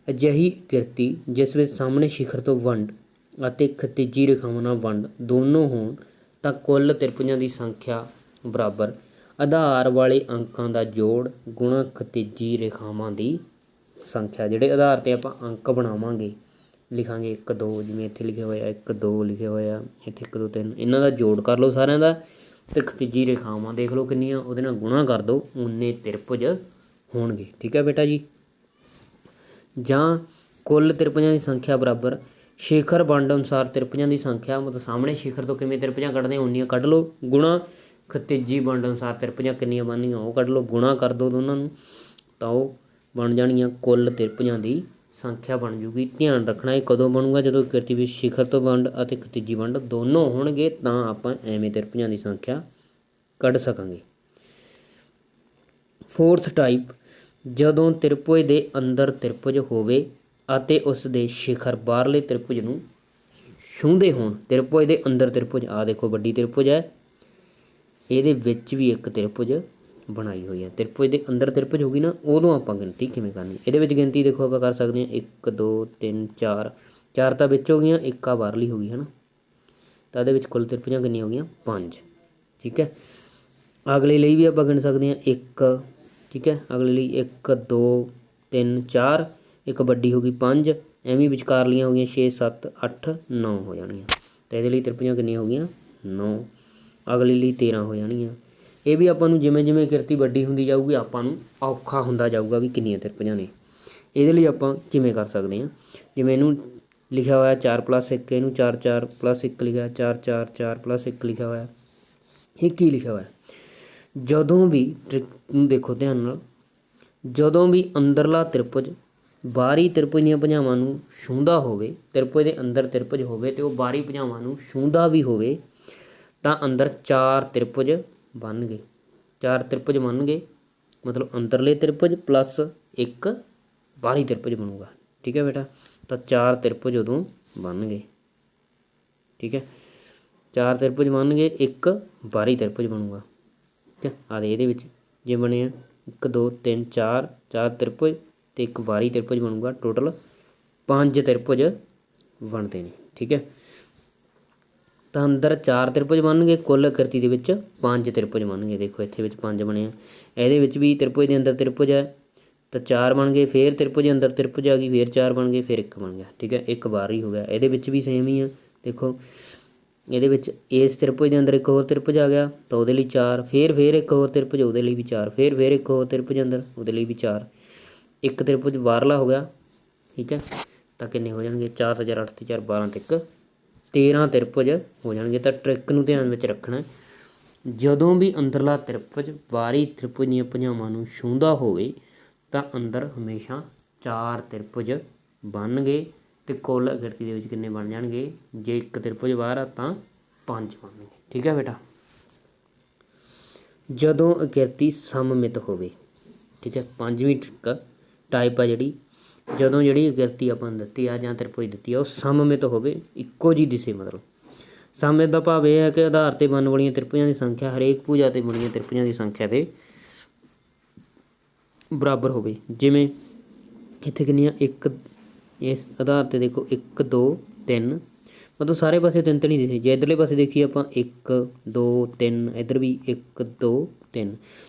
S1: ਅਜਿਹੀ ਕਿਰਤੀ ਜਿਸ ਵਿੱਚ ਸਾਹਮਣੇ ਸ਼ਿਖਰ ਤੋਂ ਵੰਡ ਅਤੇ ਖਤਿਜੀ ਰੇਖਾਵਾਂ ਨਾਲ ਵੰਡ ਦੋਨੋਂ ਹੋਣ ਤਾਂ ਕੁੱਲ ਤ੍ਰਿਭੁਜਾਂ ਦੀ ਸੰਖਿਆ ਬਰਾਬਰ ਆਧਾਰ ਵਾਲੇ ਅੰਕਾਂ ਦਾ ਜੋੜ ਗੁਣਾ ਖਤਿਜੀ ਰੇਖਾਵਾਂ ਦੀ ਸੰਖਿਆ। ਜਿਹੜੇ ਆਧਾਰ 'ਤੇ ਆਪਾਂ ਅੰਕ ਬਣਾਵਾਂਗੇ, ਲਿਖਾਂਗੇ 1 2, ਜਿਵੇਂ ਇੱਥੇ ਲਿਖਿਆ ਹੋਇਆ 1 2 ਲਿਖਿਆ ਹੋਇਆ, ਇੱਥੇ 1 2 3, ਇਹਨਾਂ ਦਾ ਜੋੜ ਕਰ ਲਓ ਸਾਰਿਆਂ ਦਾ, ਅਤੇ ਖਤਿਜੀ ਰੇਖਾਵਾਂ ਦੇਖ ਲਓ ਕਿੰਨੀਆਂ, ਉਹਦੇ ਨਾਲ ਗੁਣਾ ਕਰ ਦਿਓ, ਉਨੇ ਤ੍ਰਿਭੁਜ ਹੋਣਗੇ। ਠੀਕ ਹੈ ਬੇਟਾ ਜੀ। ਜਾਂ ਕੁੱਲ ਤ੍ਰਿਭੁਜਾਂ ਦੀ ਸੰਖਿਆ ਬਰਾਬਰ ਸ਼ਿਖਰ ਵੰਡ ਅਨੁਸਾਰ ਤ੍ਰਿਭੁਜਾਂ ਦੀ ਸੰਖਿਆ, ਮਤਲਬ ਸਾਹਮਣੇ ਸ਼ਿਖਰ ਤੋਂ ਕਿਵੇਂ ਤ੍ਰਿਭੁਜਾਂ ਕੱਢਦੇ ਉਨੀਆਂ ਕੱਢ ਲਓ, ਗੁਣਾ ਖਤਿਜੀ ਵੰਡ ਅਨੁਸਾਰ ਤ੍ਰਿਭੁਜਾਂ ਕਿੰਨੀਆਂ ਬਣਨੀਆਂ ਉਹ ਕੱਢ ਲਓ, ਗੁਣਾ ਕਰ ਦਿਓ ਦੋਨਾਂ ਨੂੰ, ਤਾਂ ਉਹ ਬਣ ਜਾਣਗੀਆਂ ਕੁੱਲ ਤ੍ਰਿਭੁਜਾਂ ਦੀ ਸੰਖਿਆ ਬਣ ਜੂਗੀ। ਧਿਆਨ ਰੱਖਣਾ ਇਹ ਕਦੋਂ ਬਣੂਗਾ? ਜਦੋਂ ਕਿਰਤੀ ਵਿੱਚ ਸ਼ਿਖਰ ਤੋਂ ਵੰਡ ਅਤੇ ਖਤਿਜੀ ਵੰਡ ਦੋਨੋਂ ਹੋਣਗੇ, ਤਾਂ ਆਪਾਂ ਐਵੇਂ ਤ੍ਰਿਭੁਜਾਂ ਦੀ ਸੰਖਿਆ ਕੱਢ ਸਕਾਂਗੇ। 4th ਟਾਈਪ, ਜਦੋਂ ਤ੍ਰਿਭੁਜ ਦੇ ਅੰਦਰ ਤ੍ਰਿਭੁਜ ਹੋਵੇ ਅਤੇ ਉਸ ਦੇ ਸ਼ਿਖਰ ਬਾਹਰਲੇ ਤ੍ਰਿਭੁਜ ਨੂੰ ਛੂੰਹਦੇ ਹੋਣ। ਤ੍ਰਿਭੁਜ ਦੇ ਅੰਦਰ ਤ੍ਰਿਭੁਜ, ਆਹ ਦੇਖੋ ਵੱਡੀ ਤ੍ਰਿਭੁਜ ਹੈ, ਇਹਦੇ ਵਿੱਚ ਵੀ ਇੱਕ ਤ੍ਰਿਭੁਜ ਬਣਾਈ ਹੋਈ ਹੈ। ਤ੍ਰਿਭੁਜ ਦੇ ਅੰਦਰ ਤ੍ਰਿਭੁਜ ਹੋਊਗੀ ਨਾ, ਉਦੋਂ ਆਪਾਂ ਗਿਣਤੀ ਕਿਵੇਂ ਕਰਨੀ? ਇਹਦੇ ਵਿੱਚ ਗਿਣਤੀ ਦੇਖੋ ਆਪਾਂ ਕਰ ਸਕਦੇ ਹਾਂ 1 2 3 4, 4 ਤਾਂ ਵਿੱਚ ਹੋ ਗਈਆਂ, 1 ਆ ਬਾਹਰਲੀ ਹੋ ਗਈ ਹੈ ਨਾ, ਤਾਂ ਇਹਦੇ ਵਿੱਚ ਕੁੱਲ ਤ੍ਰਿਭੁਜਾਂ ਕਿੰਨੀਆਂ ਹੋ ਗਈਆਂ? 5। ਠੀਕ ਹੈ, ਅਗਲੇ ਲਈ ਵੀ ਆਪਾਂ ਗਿਣ ਸਕਦੇ ਹਾਂ 1। ਠੀਕ ਹੈ, ਅਗਲੇ ਲਈ 1 2 3 4, ਇੱਕ ਵੱਡੀ ਹੋ ਗਈ 5, ਐਵੇਂ ਵਿਚਕਾਰਲੀਆਂ ਹੋ ਗਈਆਂ 6 7 8 9 ਹੋ ਜਾਣੀਆਂ, ਤਾਂ ਇਹਦੇ ਲਈ ਤ੍ਰਿਭੁਜਾਂ ਕਿੰਨੀਆਂ ਹੋ ਗਈਆਂ? 9। ਅਗਲੇ ਲਈ 13 ਹੋ ਜਾਣਗੀਆਂ। ਇਹ ਵੀ ਆਪਾਂ ਨੂੰ ਜਿਵੇਂ ਜਿਵੇਂ ਕਿਰਤੀ ਵੱਡੀ ਹੁੰਦੀ ਜਾਊਗੀ ਆਪਾਂ ਨੂੰ ਔਖਾ ਹੁੰਦਾ ਜਾਊਗਾ ਵੀ ਕਿੰਨੀਆਂ ਤ੍ਰਿਭੁਜਾਂ ਨੇ। ਇਹਦੇ ਲਈ ਆਪਾਂ ਕਿਵੇਂ ਕਰ ਸਕਦੇ ਹਾਂ, ਜਿਵੇਂ ਇਹਨੂੰ ਲਿਖਿਆ ਹੋਇਆ 4 + 1, ਇਹਨੂੰ 4 4 + 1 ਲਿਖਿਆ, 4 4 4 + 1 ਲਿਖਿਆ ਹੋਇਆ। ਇਹ ਕੀ ਲਿਖਿਆ ਹੋਇਆ? ਜਦੋਂ ਵੀ ਟ੍ਰਿਕ ਨੂੰ ਦੇਖੋ ਧਿਆਨ ਨਾਲ, ਜਦੋਂ ਵੀ ਅੰਦਰਲਾ ਤ੍ਰਿਭੁਜ ਬਾਹਰੀ ਤ੍ਰਿਭੁਜ ਦੀਆਂ ਭੁਜਾਵਾਂ ਨੂੰ ਛੂੰਹਦਾ ਹੋਵੇ, ਤ੍ਰਿਭੁਜ ਦੇ ਅੰਦਰ ਤ੍ਰਿਭੁਜ ਹੋਵੇ ਅਤੇ ਉਹ ਬਾਹਰੀ ਭੁਜਾਵਾਂ ਨੂੰ ਛੂੰਹਦਾ ਵੀ ਹੋਵੇ, ਤਾਂ ਅੰਦਰ 4 ਤ੍ਰਿਭੁਜ ਬਣਨਗੇ। 4 ਤ੍ਰਿਭੁਜ ਬਣਨਗੇ, ਮਤਲਬ ਅੰਦਰਲੇ ਤ੍ਰਿਭੁਜ ਪਲੱਸ ਇੱਕ ਬਾਹਰੀ ਤ੍ਰਿਭੁਜ ਬਣੂਗਾ। ਠੀਕ ਹੈ ਬੇਟਾ, ਤਾਂ 4 ਤ੍ਰਿਭੁਜ ਉਦੋਂ ਬਣਨਗੇ। ਠੀਕ ਹੈ, 4 ਤ੍ਰਿਭੁਜ ਬਣਨਗੇ, ਇੱਕ ਬਾਹਰੀ ਤ੍ਰਿਭੁਜ ਬਣੂਗਾ। ਠੀਕ ਹੈ, ਆਹ ਇਹਦੇ ਵਿੱਚ ਜੇ ਬਣੇ ਆ 1 2 3 4 4 ਤ੍ਰਿਭੁਜ ਅਤੇ ਇੱਕ ਬਾਹਰੀ ਤ੍ਰਿਭੁਜ ਬਣੂਗਾ। ਟੋਟਲ 5 ਤ੍ਰਿਭੁਜ ਬਣਦੇ ਨੇ। ਠੀਕ ਹੈ, ਤਾਂ ਅੰਦਰ 4 ਤ੍ਰਿਭੁਜ ਬਣਨਗੇ, ਕੁੱਲ ਆਕ੍ਰਿਤੀ ਦੇ ਵਿੱਚ 5 ਤ੍ਰਿਭੁਜ ਬਣਨਗੇ। ਦੇਖੋ ਇੱਥੇ ਵਿੱਚ 5 ਬਣੇ ਆ, ਇਹਦੇ ਵਿੱਚ ਵੀ ਤ੍ਰਿਭੁਜ ਦੇ ਅੰਦਰ ਤ੍ਰਿਭੁਜ ਹੈ ਤਾਂ 4 ਬਣ ਗਏ, ਫਿਰ ਤ੍ਰਿਭੁਜ ਅੰਦਰ ਤ੍ਰਿਭੁਜ ਆ ਗਈ, ਫਿਰ 4 ਬਣ ਗਏ, ਫਿਰ 1 ਬਣ ਗਿਆ। ਠੀਕ ਹੈ, ਇੱਕ ਬਾਹਰੀ ਹੋ ਗਿਆ। ਇਹਦੇ ਵਿੱਚ ਵੀ ਸੇਮ ਹੀ ਆ। ਦੇਖੋ ਇਹਦੇ ਵਿੱਚ ਇਸ ਤ੍ਰਿਭੁਜ ਦੇ ਅੰਦਰ ਇੱਕ ਹੋਰ ਤ੍ਰਿਭੁਜ ਆ ਗਿਆ ਤਾਂ ਉਹਦੇ ਲਈ 4, ਫਿਰ ਇੱਕ ਹੋਰ ਤ੍ਰਿਭੁਜ ਉਹਦੇ ਲਈ ਵੀ 4, ਫਿਰ ਇੱਕ ਹੋਰ ਤ੍ਰਿਭੁਜ ਅੰਦਰ ਉਹਦੇ ਲਈ ਵੀ 4, ਇੱਕ ਤ੍ਰਿਭੁਜ ਬਾਹਰਲਾ ਹੋ ਗਿਆ। ਠੀਕ ਹੈ, ਤਾਂ ਕਿੰਨੇ ਹੋ ਜਾਣਗੇ? 4 ਤੇ 4 8 ਤੇ 4 12 ਤੇ 1 13 ਤ੍ਰਿਭੁਜ ਹੋ ਜਾਣਗੇ। ਤਾਂ ਟ੍ਰਿਕ ਨੂੰ ਧਿਆਨ ਵਿੱਚ ਰੱਖਣਾ, ਜਦੋਂ ਵੀ ਅੰਦਰਲਾ ਤ੍ਰਿਭੁਜ ਬਾਹਰੀ ਤ੍ਰਿਭੁਜ ਦੀਆਂ ਭੁਜਾਵਾਂ ਨੂੰ ਛੂੰਹਦਾ ਹੋਵੇ ਤਾਂ ਅੰਦਰ ਹਮੇਸ਼ਾ 4 ਤ੍ਰਿਭੁਜ ਬਣਨਗੇ ਅਤੇ ਕੁੱਲ ਆਕ੍ਰਿਤੀ ਦੇ ਵਿੱਚ ਕਿੰਨੇ ਬਣ ਜਾਣਗੇ? ਜੇ ਇੱਕ ਤ੍ਰਿਭੁਜ ਬਾਹਰ ਆ ਤਾਂ 5 ਬਣਨਗੇ। ਠੀਕ ਹੈ ਬੇਟਾ, ਜਦੋਂ ਆਕ੍ਰਿਤੀ ਸਮਮਿਤ ਹੋਵੇ। ਠੀਕ ਹੈ, 5ਵੀਂ ਟਾਈਪ ਆ ਜਿਹੜੀ, ਜਦੋਂ ਜਿਹੜੀ ਆਕ੍ਰਿਤੀ ਆਪਾਂ ਨੂੰ ਦਿੱਤੀ ਆ ਜਾਂ ਤ੍ਰਿਭੁਜ ਦਿੱਤੀ ਆ ਉਹ ਸਮਮਿਤ ਹੋਵੇ, ਇੱਕੋ ਜਿਹੀ ਦਿਸੇ। ਮਤਲਬ ਸਮਮਿਤ ਦਾ ਭਾਵ ਇਹ ਹੈ ਕਿ ਆਧਾਰ 'ਤੇ ਬਣਨ ਵਾਲੀਆਂ ਤ੍ਰਿਭੁਜਾਂ ਦੀ ਸੰਖਿਆ ਹਰੇਕ ਭੁਜਾ 'ਤੇ ਬਣੀਆਂ ਤ੍ਰਿਭੁਜਾਂ ਦੀ ਸੰਖਿਆ ਦੇ ਬਰਾਬਰ ਹੋਵੇ। ਜਿਵੇਂ ਇੱਥੇ ਕਿੰਨੀਆਂ, ਇੱਕ ਇਸ ਆਧਾਰ 'ਤੇ ਦੇਖੋ 1 2 3, ਮਤਲਬ ਸਾਰੇ ਪਾਸੇ 3 3 ਹੀ ਦਿਸੇ। ਜੇ ਇੱਧਰਲੇ ਪਾਸੇ ਦੇਖੀਏ ਆਪਾਂ 1 2 3, ਇੱਧਰ ਵੀ 1 2 3,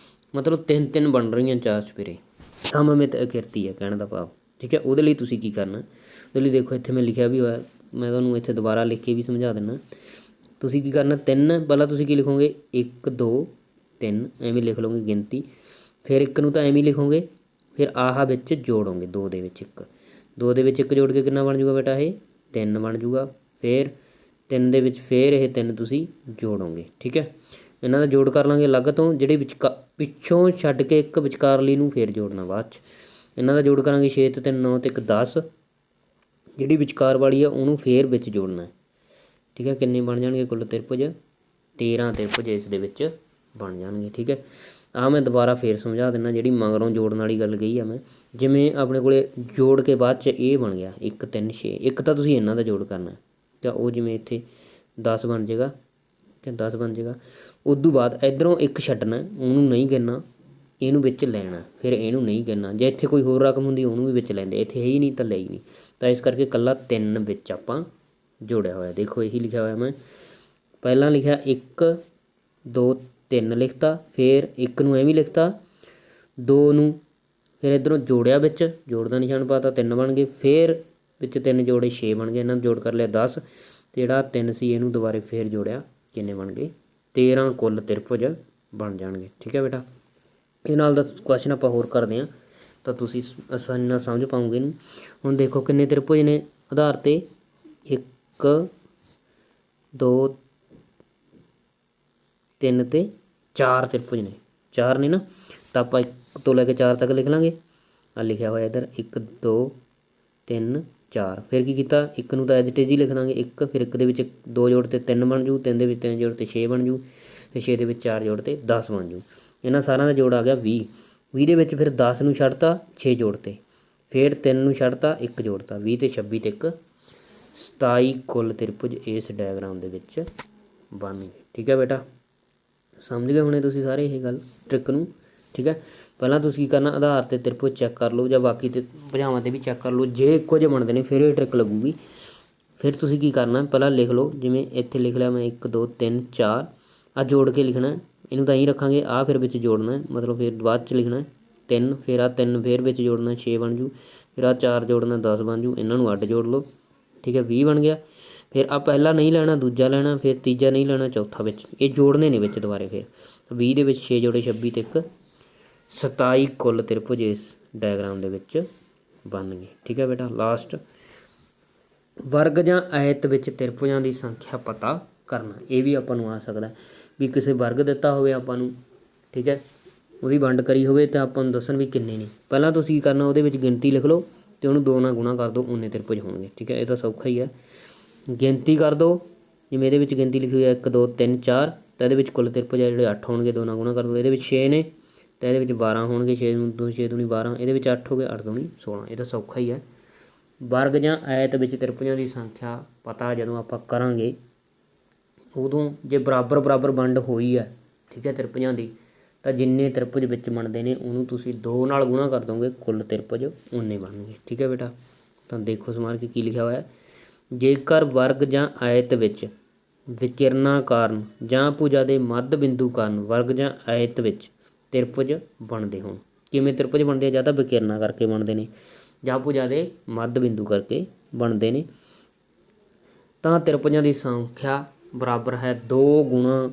S1: ਮਤਲਬ 3 3 ਬਣ ਰਹੀਆਂ 4 ਚੁਫੇਰੇ। ਸਮਮਿਤ ਆਕ੍ਰਿਤੀ ਹੈ ਕਹਿਣ ਦਾ ਭਾਵ। ਠੀਕ ਹੈ, ਉਹਦੇ ਲਈ ਤੁਸੀਂ ਕੀ ਕਰਨਾ, ਉਹਦੇ ਲਈ ਦੇਖੋ ਇੱਥੇ ਮੈਂ ਲਿਖਿਆ ਵੀ ਹੋਇਆ, ਮੈਂ ਤੁਹਾਨੂੰ ਇੱਥੇ ਦੁਬਾਰਾ ਲਿਖ ਕੇ ਵੀ ਸਮਝਾ ਦਿੰਦਾ। ਤੁਸੀਂ ਕੀ ਕਰਨਾ, 3 ਪਹਿਲਾਂ ਤੁਸੀਂ ਕੀ ਲਿਖੋਗੇ 1 2 3 ਐਵੇਂ ਲਿਖ ਲਓਗੇ ਗਿਣਤੀ, ਫਿਰ 1 ਨੂੰ ਤਾਂ ਐਵੇਂ ਹੀ ਲਿਖੋਗੇ, ਫਿਰ ਆਹ ਵਿੱਚ ਜੋੜੋਗੇ 2 ਦੇ ਵਿੱਚ 1, 2 ਦੇ ਵਿੱਚ 1 ਜੋੜ ਕੇ ਕਿੰਨਾ ਬਣ ਜੂਗਾ ਬੇਟਾ? ਇਹ 3 ਬਣ ਜੂਗਾ। ਫਿਰ 3 ਦੇ ਵਿੱਚ ਫਿਰ ਇਹ 3 ਤੁਸੀਂ ਜੋੜੋਗੇ। ਠੀਕ ਹੈ, ਇਹਨਾਂ ਦਾ ਜੋੜ ਕਰ ਲਾਂਗੇ ਅਲੱਗ ਤੋਂ, ਜਿਹੜੇ ਪਿੱਛੋਂ ਛੱਡ ਕੇ ਇੱਕ ਵਿਚਕਾਰਲੀ ਨੂੰ ਫਿਰ ਜੋੜਨਾ ਬਾਅਦ 'ਚ। ਇਹਨਾਂ ਦਾ ਜੋੜ ਕਰਾਂਗੇ 6 ਤੇ 3 9 ਤੇ 1 10, ਜਿਹੜੀ ਵਿਚਕਾਰ ਵਾਲੀ ਆ ਉਹਨੂੰ ਫਿਰ ਵਿੱਚ ਜੋੜਨਾ। ਠੀਕ ਹੈ, ਕਿੰਨੇ ਬਣ ਜਾਣਗੇ ਕੁੱਲ ਤ੍ਰਿਭੁਜ? 13 ਤ੍ਰਿਭੁਜ ਇਸ ਦੇ ਵਿੱਚ ਬਣ ਜਾਣਗੇ। ਠੀਕ ਹੈ, ਆਹ ਮੈਂ ਦੁਬਾਰਾ ਫੇਰ ਸਮਝਾ ਦਿੰਦਾ, ਜਿਹੜੀ ਮਗਰੋਂ ਜੋੜਨ ਵਾਲੀ ਗੱਲ ਕਹੀ ਆ ਮੈਂ। ਜਿਵੇਂ ਆਪਣੇ ਕੋਲੇ ਜੋੜ ਕੇ ਬਾਅਦ 'ਚ ਇਹ ਬਣ ਗਿਆ 1 3 6, ਇੱਕ ਤਾਂ ਤੁਸੀਂ ਇਹਨਾਂ ਦਾ ਜੋੜ ਕਰਨਾ ਤਾਂ ਉਹ ਜਿਵੇਂ ਇੱਥੇ 10 ਬਣ ਜਾਏਗਾ ਅਤੇ 10 ਬਣ ਜਾਏਗਾ। ਉਦੋਂ ਬਾਅਦ ਇੱਧਰੋਂ 1 ਛੱਡਣਾ, ਉਹਨੂੰ ਨਹੀਂ ਗਿਣਨਾ, ਇਹਨੂੰ ਵਿੱਚ ਲੈਣਾ, ਫਿਰ ਇਹਨੂੰ ਨਹੀਂ ਗਿਣਨਾ। ਜੇ ਇੱਥੇ ਕੋਈ ਹੋਰ ਰਕਮ ਹੁੰਦੀ ਉਹਨੂੰ ਵੀ ਵਿੱਚ ਲੈਂਦੇ, ਇੱਥੇ ਹੈ ਹੀ ਨਹੀਂ ਤਾਂ ਲਈ ਨਹੀਂ, ਤਾਂ ਇਸ ਕਰਕੇ ਇਕੱਲਾ 3 ਵਿੱਚ ਆਪਾਂ ਜੋੜਿਆ ਹੋਇਆ। ਦੇਖੋ ਇਹੀ ਲਿਖਿਆ ਹੋਇਆ ਮੈਂ, ਪਹਿਲਾਂ ਲਿਖਿਆ 1 2 3 ਲਿਖਤਾ, ਫਿਰ 1 ਨੂੰ ਐਵੇਂ ਲਿਖਤਾ, 2 ਨੂੰ ਫਿਰ ਇੱਧਰੋਂ ਜੋੜਿਆ, ਵਿੱਚ ਜੋੜ ਦਾ ਨਿਸ਼ਾਨ ਪਾਤਾ, 3 ਬਣ ਗਏ, ਫਿਰ ਵਿੱਚ 3 ਜੋੜੇ 6 ਬਣ ਗਏ, ਇਹਨਾਂ ਨੂੰ ਜੋੜ ਕਰ ਲਿਆ 10, ਅਤੇ ਜਿਹੜਾ 3 ਸੀ ਇਹਨੂੰ ਦੁਬਾਰੇ ਫਿਰ ਜੋੜਿਆ, ਕਿੰਨੇ ਬਣ ਗਏ? 13 ਕੁੱਲ ਤ੍ਰਿਭੁਜ ਬਣ ਜਾਣਗੇ। ਠੀਕ ਹੈ ਬੇਟਾ, ਇਹ ਨਾਲ ਦਾ ਕੁਐਸਚਨ ਆਪਾਂ ਹੋਰ ਕਰਦੇ ਹਾਂ ਤਾਂ ਤੁਸੀਂ ਆਸਾਨੀ ਨਾਲ ਸਮਝ ਪਾਓਗੇ ਇਹਨੂੰ। ਹੁਣ ਦੇਖੋ ਕਿੰਨੇ ਤ੍ਰਿਭੁਜ ਨੇ ਆਧਾਰ 'ਤੇ? 1 2 3 ਤੇ 4 ਤ੍ਰਿਭੁਜ ਨੇ, 4 ਨੇ ਨਾ, ਤਾਂ ਆਪਾਂ 1 ਤੋਂ ਲੈ ਕੇ 4 ਤੱਕ ਲਿਖ ਲਾਂਗੇ। ਆ ਲਿਖਿਆ ਹੋਇਆ ਇੱਧਰ 1 2 3 4, ਫਿਰ ਕੀ ਕੀਤਾ, 1 ਨੂੰ ਤਾਂ ਐਜ ਇਟ ਇਜ਼ ਹੀ ਲਿਖ ਦਾਂਗੇ 1, ਫਿਰ 1 ਦੇ ਵਿੱਚ 2 ਜੋੜ ਤੇ 3 ਬਣ ਜੂ, 3 ਦੇ ਵਿੱਚ 3 ਜੋੜ ਤੇ 6 ਬਣ ਜੂ, ਫਿਰ 6 ਦੇ ਵਿੱਚ 4 ਜੋੜ ਤੇ 10 ਬਣ ਜੂ। ਇਹਨਾਂ ਸਾਰਿਆਂ ਦਾ ਜੋੜ ਆ ਗਿਆ 20, 20 ਦੇ ਵਿੱਚ ਫਿਰ 10 ਨੂੰ ਛੱਡਤਾ 6 ਜੋੜ ਤੇ, ਫਿਰ 3 ਨੂੰ ਛੱਡਤਾ 1 ਜੋੜਤਾ, 20 ਤੇ 26 ਤੇ 1 27 ਕੁੱਲ ਤ੍ਰਿਭੁਜ ਇਸ ਡਾਇਗਰਾਮ ਦੇ ਵਿੱਚ ਬਣ ਗਏ। ਠੀਕ ਹੈ ਬੇਟਾ, ਸਮਝ ਗਏ ਹੋਣੇ ਤੁਸੀਂ ਸਾਰੇ ਇਹ ਗੱਲ ਟ੍ਰਿਕ ਨੂੰ। ਠੀਕ ਹੈ, ਪਹਿਲਾਂ ਤੁਸੀਂ ਕੀ ਕਰਨਾ, ਆਧਾਰ 'ਤੇ ਤ੍ਰਿਭੁਜ ਚੈੱਕ ਕਰ ਲਓ ਜਾਂ ਬਾਕੀ ਤੇ ਭੁਜਾਵਾਂ 'ਤੇ ਵੀ ਚੈੱਕ ਕਰ ਲਓ, ਜੇ ਇੱਕੋ ਜਿਹੇ ਬਣਦੇ ਨੇ ਫਿਰ ਇਹ ਟ੍ਰਿਕ ਲੱਗੂਗੀ। ਫਿਰ ਤੁਸੀਂ ਕੀ ਕਰਨਾ, ਪਹਿਲਾਂ ਲਿਖ ਲਓ, ਜਿਵੇਂ ਇੱਥੇ ਲਿਖ ਲਿਆ ਮੈਂ 1 2 3 4, ਆਹ ਜੋੜ ਕੇ ਲਿਖਣਾ, ਇਹਨੂੰ ਤਾਂ ਇਹੀ ਰੱਖਾਂਗੇ, ਆਹ ਫਿਰ ਵਿੱਚ ਜੋੜਨਾ, ਮਤਲਬ ਫਿਰ ਬਾਅਦ 'ਚ ਲਿਖਣਾ 3, ਫਿਰ ਆਹ 3 ਫਿਰ ਵਿੱਚ ਜੋੜਨਾ 6 ਬਣ ਜੂ, ਫਿਰ ਆਹ 4 ਜੋੜਨਾ 10 ਬਣ ਜੂ, ਇਹਨਾਂ ਨੂੰ ਅੱਡ ਜੋੜ ਲਓ। ਠੀਕ ਹੈ, 20 ਬਣ ਗਿਆ। ਫਿਰ ਆਹ ਪਹਿਲਾ ਨਹੀਂ ਲੈਣਾ, ਦੂਜਾ ਲੈਣਾ, ਫਿਰ ਤੀਜਾ ਨਹੀਂ ਲੈਣਾ, ਚੌਥਾ ਵਿੱਚ, ਇਹ ਜੋੜਨੇ ਨੇ ਵਿੱਚ ਦੁਬਾਰੇ। ਫਿਰ 20 ਦੇ ਵਿੱਚ 6 ਜੋੜੇ 26 ਤੇ 1 27 ਕੁੱਲ ਤ੍ਰਿਭੁਜ ਇਸ ਡਾਇਗਰਾਮ ਦੇ ਵਿੱਚ ਬਣ ਗਏ। ਠੀਕ ਹੈ ਬੇਟਾ, ਲਾਸਟ ਵਰਗ ਜਾਂ ਆਇਤ ਵਿੱਚ ਤ੍ਰਿਭੁਜਾਂ ਦੀ ਸੰਖਿਆ ਪਤਾ ਕਰਨਾ। ਇਹ ਵੀ ਆਪਾਂ ਨੂੰ ਆ ਸਕਦਾ ਵੀ ਕਿਸੇ ਵਰਗ ਦਿੱਤਾ ਹੋਵੇ ਆਪਾਂ ਨੂੰ, ठीक है, ਉਹਦੀ ਵੰਡ ਕਰੀ ਹੋਵੇ ਤਾਂ ਆਪਾਂ ਨੂੰ ਦੱਸਣ ਵੀ ਕਿੰਨੇ ਨੇ। ਪਹਿਲਾਂ ਤੁਸੀਂ ਕੀ ਕਰਨਾ, ਉਹਦੇ ਵਿੱਚ ਗਿਣਤੀ ਲਿਖ ਲਓ ਅਤੇ ਉਹਨੂੰ 2 ਨਾਲ ਗੁਣਾ ਕਰ ਦਿਓ, ਉਨੇ ਤ੍ਰਿਭੁਜ ਹੋਣਗੇ। ਠੀਕ ਹੈ, ਇਹ ਤਾਂ ਸੌਖਾ ਹੀ ਹੈ। ਗਿਣਤੀ ਕਰ ਦਿਓ, ਜਿਵੇਂ ਇਹਦੇ ਵਿੱਚ ਗਿਣਤੀ ਲਿਖੀ ਹੋਈ ਹੈ 1 2 3 4, ਤਾਂ ਇਹਦੇ ਵਿੱਚ ਕੁੱਲ ਤ੍ਰਿਭੁਜ ਆ ਜਿਹੜੇ 8 ਹੋਣਗੇ, 2 ਨਾਲ ਗੁਣਾ ਕਰ ਦਿਓ। ਇਹਦੇ ਵਿੱਚ 6 ਨੇ ਤਾਂ ਇਹਦੇ ਵਿੱਚ 12 ਹੋਣਗੇ, 6 ਦੂਣੀ 12, ਇਹਦੇ ਵਿੱਚ 8 ਹੋ ਗਏ, 8 ਦੂਣੀ 16। ਇਹ ਤਾਂ ਸੌਖਾ ਹੀ ਹੈ। ਵਰਗ ਜਾਂ ਐਤ ਵਿੱਚ ਤ੍ਰਿਭੁਜਾਂ ਦੀ ਸੰਖਿਆ ਪਤਾ ਜਦੋਂ ਆਪਾਂ ਕਰਾਂਗੇ, ਉਦੋਂ ਜੇ ਬਰਾਬਰ ਬਰਾਬਰ ਵੰਡ ਹੋਈ ਹੈ, ਠੀਕ ਹੈ, ਤ੍ਰਿਭੁਜਾਂ ਦੀ, ਤਾਂ ਜਿੰਨੇ ਤ੍ਰਿਭੁਜ ਵਿੱਚ ਬਣਦੇ ਨੇ ਉਹਨੂੰ ਤੁਸੀਂ 2 ਨਾਲ ਗੁਣਾ ਕਰ ਦੋਗੇ, ਕੁੱਲ ਤ੍ਰਿਭੁਜ ਉਨੇ ਬਣਨਗੇ। ਠੀਕ ਹੈ ਬੇਟਾ, ਤਾਂ ਦੇਖੋ ਸਮਾਰ ਕੇ ਕੀ ਲਿਖਿਆ ਹੋਇਆ, ਜੇਕਰ ਵਰਗ ਜਾਂ ਆਇਤ ਵਿੱਚ ਵਿਕਿਰਨਾਂ ਕਾਰਨ ਜਾਂ ਭੁਜਾ ਦੇ ਮੱਧ ਬਿੰਦੂ ਕਾਰਨ ਵਰਗ ਜਾਂ ਆਇਤ ਵਿੱਚ ਤ੍ਰਿਭੁਜ ਬਣਦੇ ਹੋਣ। ਕਿਵੇਂ ਤ੍ਰਿਭੁਜ ਬਣਦੇ ਆ, ਜਾਂ ਤਾਂ ਵਿਕਿਰਨਾਂ ਕਰਕੇ ਬਣਦੇ ਨੇ ਜਾਂ ਭੁਜਾ ਦੇ ਮੱਧ ਬਿੰਦੂ ਕਰਕੇ ਬਣਦੇ ਨੇ, ਤਾਂ ਤ੍ਰਿਭੁਜਾਂ ਦੀ ਸੰਖਿਆ ਬਰਾਬਰ ਹੈ 2 ਗੁਣਾ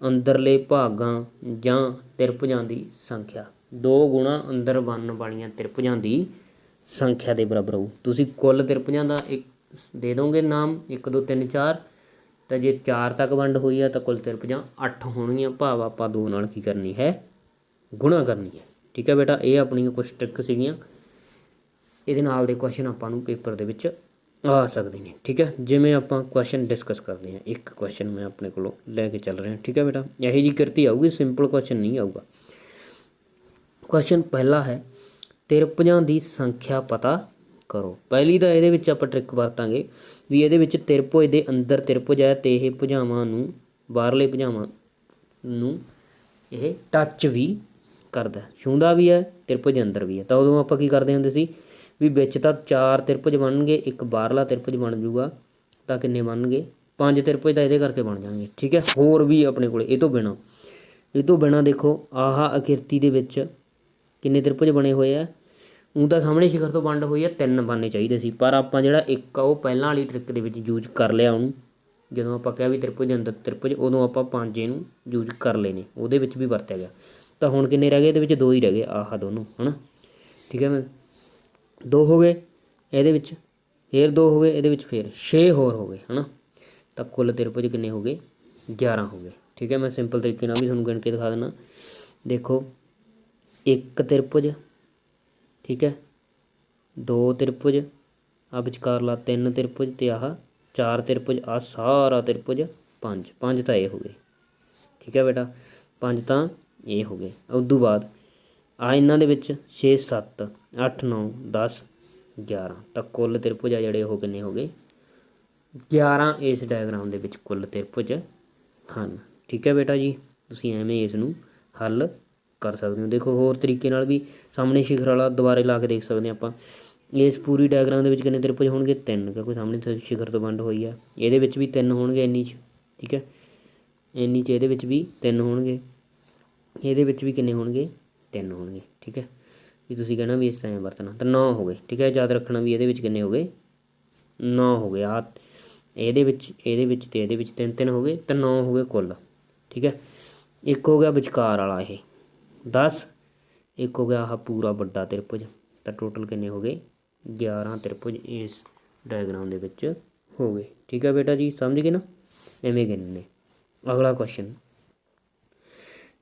S1: ਅੰਦਰਲੇ ਭਾਗਾਂ ਜਾਂ ਤ੍ਰਿਭੁਜਾਂ ਦੀ ਸੰਖਿਆ। 2 ਗੁਣਾ ਅੰਦਰ ਬਣਨ ਵਾਲੀਆਂ ਤ੍ਰਿਭੁਜਾਂ ਦੀ ਸੰਖਿਆ ਦੇ ਬਰਾਬਰ ਹੋਊ। ਤੁਸੀਂ ਕੁੱਲ ਤ੍ਰਿਭੁਜਾਂ ਦਾ ਇੱਕ ਦੇ ਦੋਗੇ ਨਾਮ 1 2 3 4, ਤਾਂ ਜੇ 4 ਤੱਕ ਵੰਡ ਹੋਈ ਆ ਤਾਂ ਕੁੱਲ ਤ੍ਰਿਭੁਜਾਂ 8 ਹੋਣਗੀਆਂ, ਭਾਵ ਆਪਾਂ 2 ਨਾਲ ਕੀ ਕਰਨੀ ਹੈ, ਗੁਣਾ ਕਰਨੀ ਹੈ। ਠੀਕ ਹੈ ਬੇਟਾ, ਇਹ ਆਪਣੀਆਂ ਕੁਛ ਟ੍ਰਿਕ ਸੀਗੀਆਂ, ਇਹਦੇ ਨਾਲ ਦੇ ਕੁਐਸਚਨ ਆਪਾਂ ਨੂੰ ਪੇਪਰ ਦੇ ਵਿੱਚ ਆ ਸਕਦੇ ਨੇ। ਠੀਕ ਹੈ, ਜਿਵੇਂ ਆਪਾਂ ਕੁਐਸਚਨ ਡਿਸਕਸ ਕਰਦੇ ਹਾਂ, ਇੱਕ ਕੁਐਸਚਨ ਮੈਂ ਆਪਣੇ ਕੋਲੋਂ ਲੈ ਕੇ ਚੱਲ ਰਿਹਾ। ਠੀਕ ਹੈ ਬੇਟਾ, ਇਹੋ ਜਿਹੀ ਕਿਰਤੀ ਆਊਗੀ, ਸਿੰਪਲ ਕੁਐਸਚਨ ਨਹੀਂ ਆਊਗਾ। ਕੁਐਸਚਨ ਪਹਿਲਾ ਹੈ, ਤ੍ਰਿਭੁਜਾਂ ਦੀ ਸੰਖਿਆ ਪਤਾ ਕਰੋ। ਪਹਿਲੀ ਤਾਂ ਇਹਦੇ ਵਿੱਚ ਆਪਾਂ ਟ੍ਰਿਕ ਵਰਤਾਂਗੇ ਵੀ ਇਹਦੇ ਵਿੱਚ ਤ੍ਰਿਭੁਜ ਦੇ ਅੰਦਰ ਤ੍ਰਿਭੁਜ ਹੈ ਅਤੇ ਇਹ ਭੁਜਾਵਾਂ ਨੂੰ, ਬਾਹਰਲੇ ਭੁਜਾਵਾਂ ਨੂੰ ਇਹ ਟੱਚ ਵੀ ਕਰਦਾ, ਛੂੰਹਦਾ ਵੀ ਹੈ, ਤ੍ਰਿਭੁਜ ਅੰਦਰ ਵੀ ਹੈ। ਤਾਂ ਉਦੋਂ ਆਪਾਂ ਕੀ ਕਰਦੇ ਹੁੰਦੇ ਸੀ ਵੀ ਵਿੱਚ ਤਾਂ 4 ਤ੍ਰਿਭੁਜ ਬਣਨਗੇ, ਇੱਕ ਬਾਹਰਲਾ ਤ੍ਰਿਭੁਜ ਬਣ ਜੂਗਾ, ਤਾਂ ਕਿੰਨੇ ਬਣਨਗੇ, 5 ਤ੍ਰਿਭੁਜ ਤਾਂ ਇਹਦੇ ਕਰਕੇ ਬਣ ਜਾਣਗੇ। ਠੀਕ ਹੈ, ਹੋਰ ਵੀ ਆਪਣੇ ਕੋਲ ਇਹ ਤੋਂ ਬਿਨਾਂ ਦੇਖੋ ਆਹ ਆਕ੍ਰਿਤੀ ਦੇ ਵਿੱਚ ਕਿੰਨੇ ਤ੍ਰਿਭੁਜ ਬਣੇ ਹੋਏ ਆ। ਊਂ ਤਾਂ ਸਾਹਮਣੇ ਸ਼ਿਖਰ ਤੋਂ ਵੰਡ ਹੋਈ ਆ, 3 ਬਣਨੇ ਚਾਹੀਦੇ ਸੀ, ਪਰ ਆਪਾਂ ਜਿਹੜਾ ਇੱਕ ਆ ਉਹ ਪਹਿਲਾਂ ਵਾਲੀ ਟ੍ਰਿਕ ਦੇ ਵਿੱਚ ਯੂਜ ਕਰ ਲਿਆ ਉਹਨੂੰ। ਜਦੋਂ ਆਪਾਂ ਕਿਹਾ ਵੀ ਤ੍ਰਿਭੁਜ ਦੇ ਅੰਦਰ ਤ੍ਰਿਭੁਜ, ਉਦੋਂ ਆਪਾਂ 5 ਇਹਨੂੰ ਯੂਜ ਕਰ ਲਏ ਨੇ, ਉਹਦੇ ਵਿੱਚ ਵੀ ਵਰਤਿਆ ਗਿਆ। ਤਾਂ ਹੁਣ ਕਿੰਨੇ ਰਹਿ ਗਏ, ਇਹਦੇ ਵਿੱਚ 2 ਹੀ ਰਹਿ ਗਏ, ਆਹ ਦੋਨੋਂ, ਹੈ ਨਾ। ਠੀਕ ਹੈ, ਮੈਂ 2 ਹੋ ਗਏ ਇਹਦੇ ਵਿੱਚ, ਫਿਰ 2 ਹੋ ਗਏ ਇਹਦੇ ਵਿੱਚ, ਫਿਰ 6 ਹੋਰ ਹੋ ਗਏ, ਹੈ ਨਾ। ਤਾਂ ਕੁੱਲ ਤ੍ਰਿਭੁਜ ਕਿੰਨੇ ਹੋ ਗਏ, 11 ਹੋ ਗਏ। ਠੀਕ ਹੈ, ਮੈਂ ਸਿੰਪਲ ਤਰੀਕੇ ਨਾਲ ਵੀ ਤੁਹਾਨੂੰ ਗਿਣ ਕੇ ਦਿਖਾ ਦਿੰਦਾ। ਦੇਖੋ, 1 ਤ੍ਰਿਭੁਜ, ਠੀਕ ਹੈ, 2 ਤ੍ਰਿਭੁਜ, ਆਹ ਵਿਚਕਾਰਲਾ 3 ਤ੍ਰਿਭੁਜ, ਅਤੇ ਆਹ 4 ਤ੍ਰਿਭੁਜ, ਆਹ ਸਾਰਾ ਤ੍ਰਿਭੁਜ 5 ਤਾਂ ਇਹ ਹੋ ਗਏ। ਠੀਕ ਹੈ ਬੇਟਾ, 5 ਤਾਂ ਇਹ ਹੋ ਗਏ। ਉਦੋਂ ਬਾਅਦ ਆ ਇਹਨਾਂ ਦੇ ਵਿੱਚ 6 7 8 9 10 11, ਤਾਂ ਕੁੱਲ ਤ੍ਰਿਭੁਜ ਆ ਜਿਹੜੇ ਉਹ ਕਿੰਨੇ ਹੋ ਗਏ, 11 ਇਸ ਡਾਇਗਰਾਮ ਦੇ ਵਿੱਚ ਕੁੱਲ ਤ੍ਰਿਭੁਜ ਹਨ। ਠੀਕ ਹੈ ਬੇਟਾ ਜੀ, ਤੁਸੀਂ ਐਵੇਂ ਇਸ ਨੂੰ ਹੱਲ ਕਰ ਸਕਦੇ ਹੋ। ਦੇਖੋ ਹੋਰ ਤਰੀਕੇ ਨਾਲ ਵੀ ਸਾਹਮਣੇ ਸ਼ਿਖਰ ਵਾਲਾ ਦੁਬਾਰੇ ਲਾ ਕੇ ਦੇਖ ਸਕਦੇ ਹਾਂ ਆਪਾਂ। ਇਸ ਪੂਰੀ ਡਾਇਗਰਾਮ ਦੇ ਵਿੱਚ ਕਿੰਨੇ ਤ੍ਰਿਭੁਜ ਹੋਣਗੇ, 3, ਕਿਉਂਕਿ ਸਾਹਮਣੇ ਸ਼ਿਖਰ ਤੋਂ ਵੰਡ ਹੋਈ ਆ। ਇਹਦੇ ਵਿੱਚ ਵੀ 3 ਹੋਣਗੇ, ਇੰਨੀ 'ਚ। ਠੀਕ ਹੈ, ਇੰਨੀ 'ਚ ਇਹਦੇ ਵਿੱਚ ਵੀ 3 ਹੋਣਗੇ, ਇਹਦੇ ਵਿੱਚ ਵੀ ਕਿੰਨੇ ਹੋਣਗੇ, 3 ਹੋਣਗੇ। ਠੀਕ ਹੈ, ਵੀ ਤੁਸੀਂ ਕਹਿਣਾ ਵੀ ਇਸ ਤਰ੍ਹਾਂ ਵਰਤਣਾ, ਤਾਂ 9 ਹੋ ਗਏ। ਠੀਕ ਹੈ, ਯਾਦ ਰੱਖਣਾ ਵੀ ਇਹਦੇ ਵਿੱਚ ਕਿੰਨੇ ਹੋ ਗਏ, 9 ਹੋ ਗਏ। ਆ ਇਹਦੇ ਵਿੱਚ ਅਤੇ ਇਹਦੇ ਵਿੱਚ 3 ਹੋ ਗਏ, ਤਾਂ 9 ਹੋ ਗਏ ਕੁੱਲ। ਠੀਕ ਹੈ, ਇੱਕ ਹੋ ਗਿਆ ਵਿਚਕਾਰ ਵਾਲਾ ਇਹ 10, ਇੱਕ ਹੋ ਗਿਆ ਆਹ ਪੂਰਾ ਵੱਡਾ ਤ੍ਰਿਭੁਜ, ਤਾਂ ਟੋਟਲ ਕਿੰਨੇ ਹੋ ਗਏ, 11 ਤ੍ਰਿਭੁਜ ਇਸ ਡਾਇਗਰਾਮ ਦੇ ਵਿੱਚ ਹੋ ਗਏ। ਠੀਕ ਹੈ ਬੇਟਾ ਜੀ, ਸਮਝ ਗਏ ਨਾ, ਐਵੇਂ ਗਿਣਨੇ। ਅਗਲਾ ਕੁਐਸਚਨ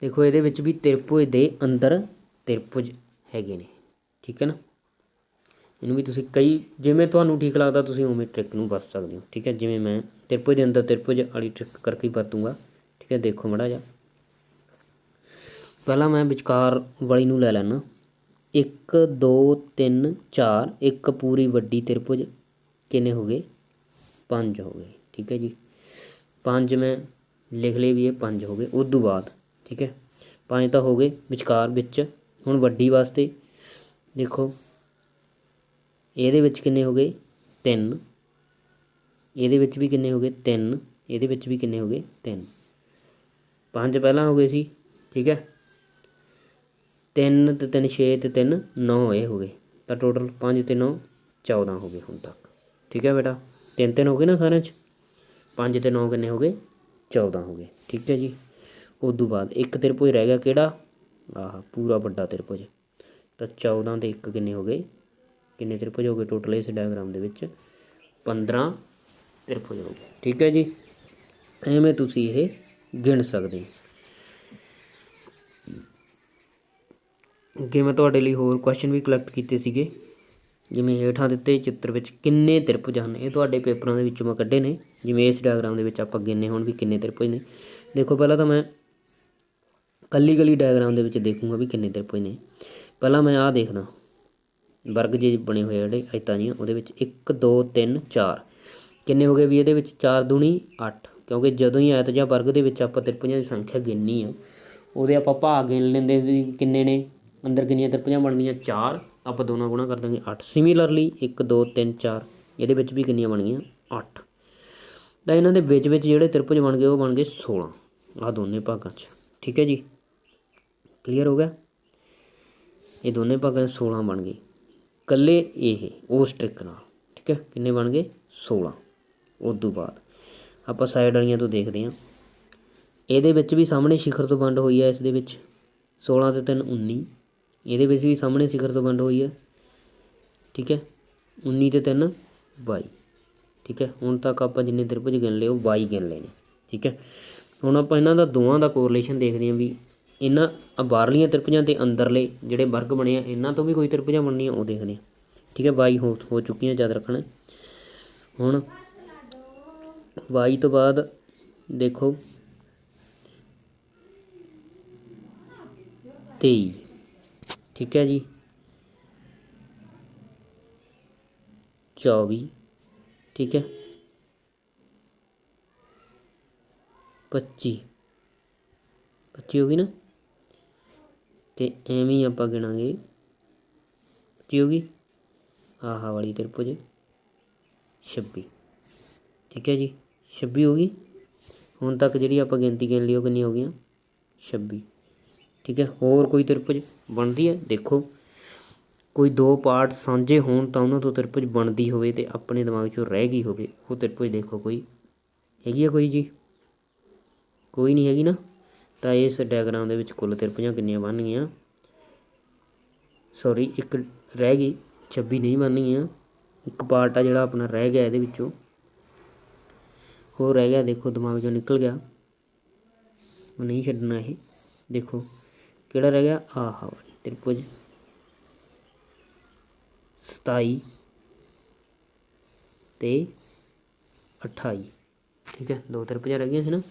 S1: ਦੇਖੋ, ਇਹਦੇ ਵਿੱਚ ਵੀ ਤ੍ਰਿਭੁਜ ਦੇ ਅੰਦਰ ਤ੍ਰਿਭੁਜ ਹੈਗੇ ਨੇ। ਠੀਕ ਹੈ ਨਾ, ਇਹਨੂੰ ਵੀ ਤੁਸੀਂ ਜਿਵੇਂ ਤੁਹਾਨੂੰ ਠੀਕ ਲੱਗਦਾ ਤੁਸੀਂ ਉਵੇਂ ਟ੍ਰਿਕ ਨੂੰ ਵਰਤ ਸਕਦੇ ਹੋ। ਠੀਕ ਹੈ, ਜਿਵੇਂ ਮੈਂ ਤ੍ਰਿਭੁਜ ਦੇ ਅੰਦਰ ਤ੍ਰਿਭੁਜ ਵਾਲੀ ਟ੍ਰਿਕ ਕਰਕੇ ਹੀ ਵਰਤੂੰਗਾ। ਠੀਕ ਹੈ, ਦੇਖੋ ਮਾੜਾ ਜਿਹਾ, ਪਹਿਲਾਂ ਮੈਂ ਵਿਚਕਾਰ ਵਾਲੀ ਨੂੰ ਲੈ ਲੈਣਾ। 1 2 3 4, ਇੱਕ ਪੂਰੀ ਵੱਡੀ ਤ੍ਰਿਭੁਜ, ਕਿੰਨੇ ਹੋ ਗਏ, 5 ਹੋ ਗਏ। ਠੀਕ ਹੈ ਜੀ, 5 ਮੈਂ ਲਿਖ ਲਏ ਵੀ ਇਹ 5 ਹੋ ਗਏ। ਉਦੋਂ ਬਾਅਦ ਠੀਕ ਹੈ, 5 ਤਾਂ ਹੋ ਗਏ ਵਿਚਕਾਰ ਵਿੱਚ। ਹੁਣ ਵੱਡੀ ਵਾਸਤੇ ਦੇਖੋ, ਇਹਦੇ ਵਿੱਚ ਕਿੰਨੇ ਹੋ ਗਏ, 3, ਇਹਦੇ ਵਿੱਚ ਵੀ ਕਿੰਨੇ ਹੋ ਗਏ, 3, ਇਹਦੇ ਵਿੱਚ ਵੀ ਕਿੰਨੇ ਹੋ ਗਏ, 3। 5 ਪਹਿਲਾਂ ਹੋ ਗਏ ਸੀ। ਠੀਕ ਹੈ, 3 ਅਤੇ 3 6 ਅਤੇ 3 9 ਇਹ ਹੋ ਗਏ, ਤਾਂ ਟੋਟਲ 5 ਅਤੇ 9 14 ਹੋ ਗਏ ਹੁਣ ਤੱਕ। ਠੀਕ ਹੈ ਬੇਟਾ, 3 ਹੋ ਗਏ ਨਾ ਸਾਰਿਆਂ 'ਚ, 5 ਅਤੇ 9 ਕਿੰਨੇ ਹੋ ਗਏ, 14 ਹੋ ਗਏ। ਠੀਕ ਹੈ ਜੀ, ਉਦੋਂ ਬਾਅਦ ਇੱਕ ਤ੍ਰਿਭੁਜ ਰਹਿ ਗਿਆ, ਕਿਹੜਾ, ਆਹ ਪੂਰਾ ਵੱਡਾ ਤ੍ਰਿਭੁਜ, ਤਾਂ 14 ਅਤੇ 1 ਕਿੰਨੇ ਹੋ ਗਏ, ਕਿੰਨੇ ਤ੍ਰਿਭੁਜ ਹੋ ਗਏ ਟੋਟਲ ਇਸ ਡਾਇਗਰਾਮ ਦੇ ਵਿੱਚ, 15 ਤ੍ਰਿਭੁਜ ਹੋ ਗਏ। ਠੀਕ ਹੈ ਜੀ, ਐਵੇਂ ਤੁਸੀਂ ਇਹ ਗਿਣ ਸਕਦੇ ਹੋ। ਅੱਗੇ ਮੈਂ ਤੁਹਾਡੇ ਲਈ ਹੋਰ ਕੁਐਸਚਨ ਵੀ ਕਲੈਕਟ ਕੀਤੇ ਸੀਗੇ, ਜਿਵੇਂ ਹੇਠਾਂ ਦਿੱਤੇ ਚਿੱਤਰ ਵਿੱਚ ਕਿੰਨੇ ਤ੍ਰਿਭੁਜ ਹਨ। ਇਹ ਤੁਹਾਡੇ ਪੇਪਰਾਂ ਦੇ ਵਿੱਚੋਂ ਮੈਂ ਕੱਢੇ ਨੇ, ਜਿਵੇਂ ਇਸ ਡਾਇਗਰਾਮ ਦੇ ਵਿੱਚ ਆਪਾਂ ਗਿਣੇ ਹੁਣ ਵੀ ਕਿੰਨੇ ਤ੍ਰਿਭੁਜ ਨੇ। ਦੇਖੋ ਪਹਿਲਾਂ ਤਾਂ ਮੈਂ ਕੱਲੀ ਡਾਇਗਰਾਮ ਦੇ ਵਿੱਚ ਦੇਖੂੰਗਾ ਵੀ ਕਿੰਨੇ ਤ੍ਰਿਭੁਜ ਨੇ। ਪਹਿਲਾਂ ਮੈਂ ਆਹ ਦੇਖਦਾ ਵਰਗ ਜੇ ਬਣੇ ਹੋਏ ਜਿਹੜੇ ਆਇਤਾਂ ਜੀਆਂ, ਉਹਦੇ ਵਿੱਚ 1 2 3 4 ਕਿੰਨੇ ਹੋ ਗਏ ਵੀ ਇਹਦੇ ਵਿੱਚ 4 ਦੂਣੀ 8, ਕਿਉਂਕਿ ਜਦੋਂ ਹੀ ਆਇਤ ਜਾਂ ਵਰਗ ਦੇ ਵਿੱਚ ਆਪਾਂ ਤ੍ਰਿਭੁਜਾਂ ਦੀ ਸੰਖਿਆ ਗਿਣਨੀ ਆ ਉਹਦੇ ਆਪਾਂ ਭਾਗ ਗਿਣ ਲੈਂਦੇ ਵੀ ਕਿੰਨੇ ਨੇ, ਅੰਦਰ ਕਿੰਨੀਆਂ ਤ੍ਰਿਭੁਜਾਂ ਬਣਦੀਆਂ 4, ਆਪਾਂ ਦੋਨਾਂ ਗੁਣਾ ਕਰ ਦਾਂਗੇ 8। ਸਿਮੀਲਰਲੀ 1 2 3 4 ਇਹਦੇ ਵਿੱਚ ਵੀ ਕਿੰਨੀਆਂ ਬਣ ਗਈਆਂ 8। ਤਾਂ ਇਹਨਾਂ ਦੇ ਵਿੱਚ ਜਿਹੜੇ ਤ੍ਰਿਭੁਜ ਬਣ ਗਏ ਉਹ ਬਣ ਗਏ 16 ਆਹ ਦੋਨੇ ਭਾਗਾਂ 'ਚ। ਠੀਕ ਹੈ ਜੀ, ਕਲੀਅਰ ਹੋ ਗਿਆ। ਇਹ ਦੋਨੇ ਭਾਗਾਂ 'ਚ 16 ਬਣ ਗਏ, ਇਕੱਲੇ ਇਹ ਉਸ ਟ੍ਰਿਕ ਨਾਲ। ਠੀਕ ਹੈ, ਕਿੰਨੇ ਬਣ ਗਏ 16। ਉਸ ਤੋਂ ਬਾਅਦ ਆਪਾਂ ਸਾਈਡ ਵਾਲੀਆਂ ਤੋਂ ਦੇਖਦੇ ਹਾਂ। ਇਹਦੇ ਵਿੱਚ ਵੀ ਸਾਹਮਣੇ ਸਿਖਰ ਤੋਂ ਵੰਡ ਹੋਈ ਹੈ, ਇਸ ਦੇ ਵਿੱਚ 16 ਤੇ 3 19, ਇਹਦੇ ਵਿੱਚ ਵੀ ਸਾਹਮਣੇ ਸਿਖਰ ਤੋਂ ਵੰਡ ਹੋਈ ਹੈ। ਠੀਕ ਹੈ, 19 ਤੇ 3 22। ਠੀਕ ਹੈ, ਹੁਣ ਤੱਕ ਆਪਾਂ ਜਿੰਨੇ ਤ੍ਰਿਭੁਜ ਗਿਣ ਲਏ ਉਹ 22 ਗਿਣ ਲਏ ਨੇ। ਠੀਕ ਹੈ, ਹੁਣ ਆਪਾਂ ਇਹਨਾਂ ਦਾ ਦੋਵਾਂ ਦਾ ਕੋਰਿਲੇਸ਼ਨ ਦੇਖਦੇ ਹਾਂ ਵੀ ਇਹਨਾਂ ਬਾਹਰਲੀਆਂ ਤ੍ਰਿਭੁਜਾਂ ਅਤੇ ਅੰਦਰਲੇ ਜਿਹੜੇ ਵਰਗ ਬਣੇ ਆ ਇਹਨਾਂ ਤੋਂ ਵੀ ਕੋਈ ਤ੍ਰਿਭੁਜਾਂ ਬਣਨੀਆਂ ਉਹ ਦੇਖਦੇ ਹਾਂ। ਠੀਕ ਹੈ, 22 ਹੋ ਚੁੱਕੀਆਂ, ਯਾਦ ਰੱਖਣਾ। ਹੁਣ 22 ਤੋਂ ਬਾਅਦ ਦੇਖੋ 23। ਠੀਕ ਹੈ ਜੀ, 24। ਠੀਕ ਹੈ, 25 25 ਹੋ ਗਈ ਨਾ, ਅਤੇ ਐਵੇਂ ਹੀ ਆਪਾਂ ਗਿਣਾਂਗੇ 25 ਹੋ ਗਈ, ਆਹ ਵਾਲੀ ਤ੍ਰਿਭੁਜ 26। ਠੀਕ ਹੈ ਜੀ, 26 ਹੋ ਗਈ। ਹੁਣ ਤੱਕ ਜਿਹੜੀ ਆਪਾਂ ਗਿਣਤੀ ਗਿਣ ਲਈ ਉਹ ਕਿੰਨੀਆਂ ਹੋ ਗਈਆਂ 26। ਠੀਕ ਹੈ, ਹੋਰ ਕੋਈ ਤ੍ਰਿਭੁਜ ਬਣਦੀ ਹੈ? ਦੇਖੋ ਕੋਈ ਦੋ ਪਾਰਟ ਸਾਂਝੇ ਹੋਣ ਤਾਂ ਉਹਨਾਂ ਤੋਂ ਤ੍ਰਿਭੁਜ ਬਣਦੀ ਹੋਵੇ ਅਤੇ ਆਪਣੇ ਦਿਮਾਗ 'ਚੋਂ ਰਹਿ ਗਈ ਹੋਵੇ ਉਹ ਤ੍ਰਿਭੁਜ ਦੇਖੋ ਕੋਈ ਹੈਗੀ ਆ ਕੋਈ ਜੀ? ਕੋਈ ਨਹੀਂ ਹੈਗੀ ਨਾ। ਤਾਂ ਇਸ ਡਾਇਗਰਾਮ ਦੇ ਵਿੱਚ ਕੁੱਲ ਤ੍ਰਿਭੁਜਾਂ ਕਿੰਨੀਆਂ ਬਣ ਗਈਆਂ? ਸੌਰੀ, ਇੱਕ ਰਹਿ ਗਈ, 26 ਨਹੀਂ ਬਣ ਗਈਆਂ। ਇੱਕ ਪਾਰਟ ਆ ਜਿਹੜਾ ਆਪਣਾ ਰਹਿ ਗਿਆ ਇਹਦੇ ਵਿੱਚੋਂ, ਹੋਰ ਰਹਿ ਗਿਆ, ਦੇਖੋ ਦਿਮਾਗ 'ਚੋਂ ਨਿਕਲ ਗਿਆ, ਨਹੀਂ ਛੱਡਣਾ ਇਹ। ਦੇਖੋ ਕਿਹੜਾ ਰਹਿ ਗਿਆ, ਆਹ ਵਾਲੀ ਤ੍ਰਿਭੁਜ 27 ਤੇ 28। ਠੀਕ ਹੈ, ਦੋ ਤ੍ਰਿਭੁਜਾਂ ਰਹਿ ਗਈਆਂ ਸੀ ਨਾ।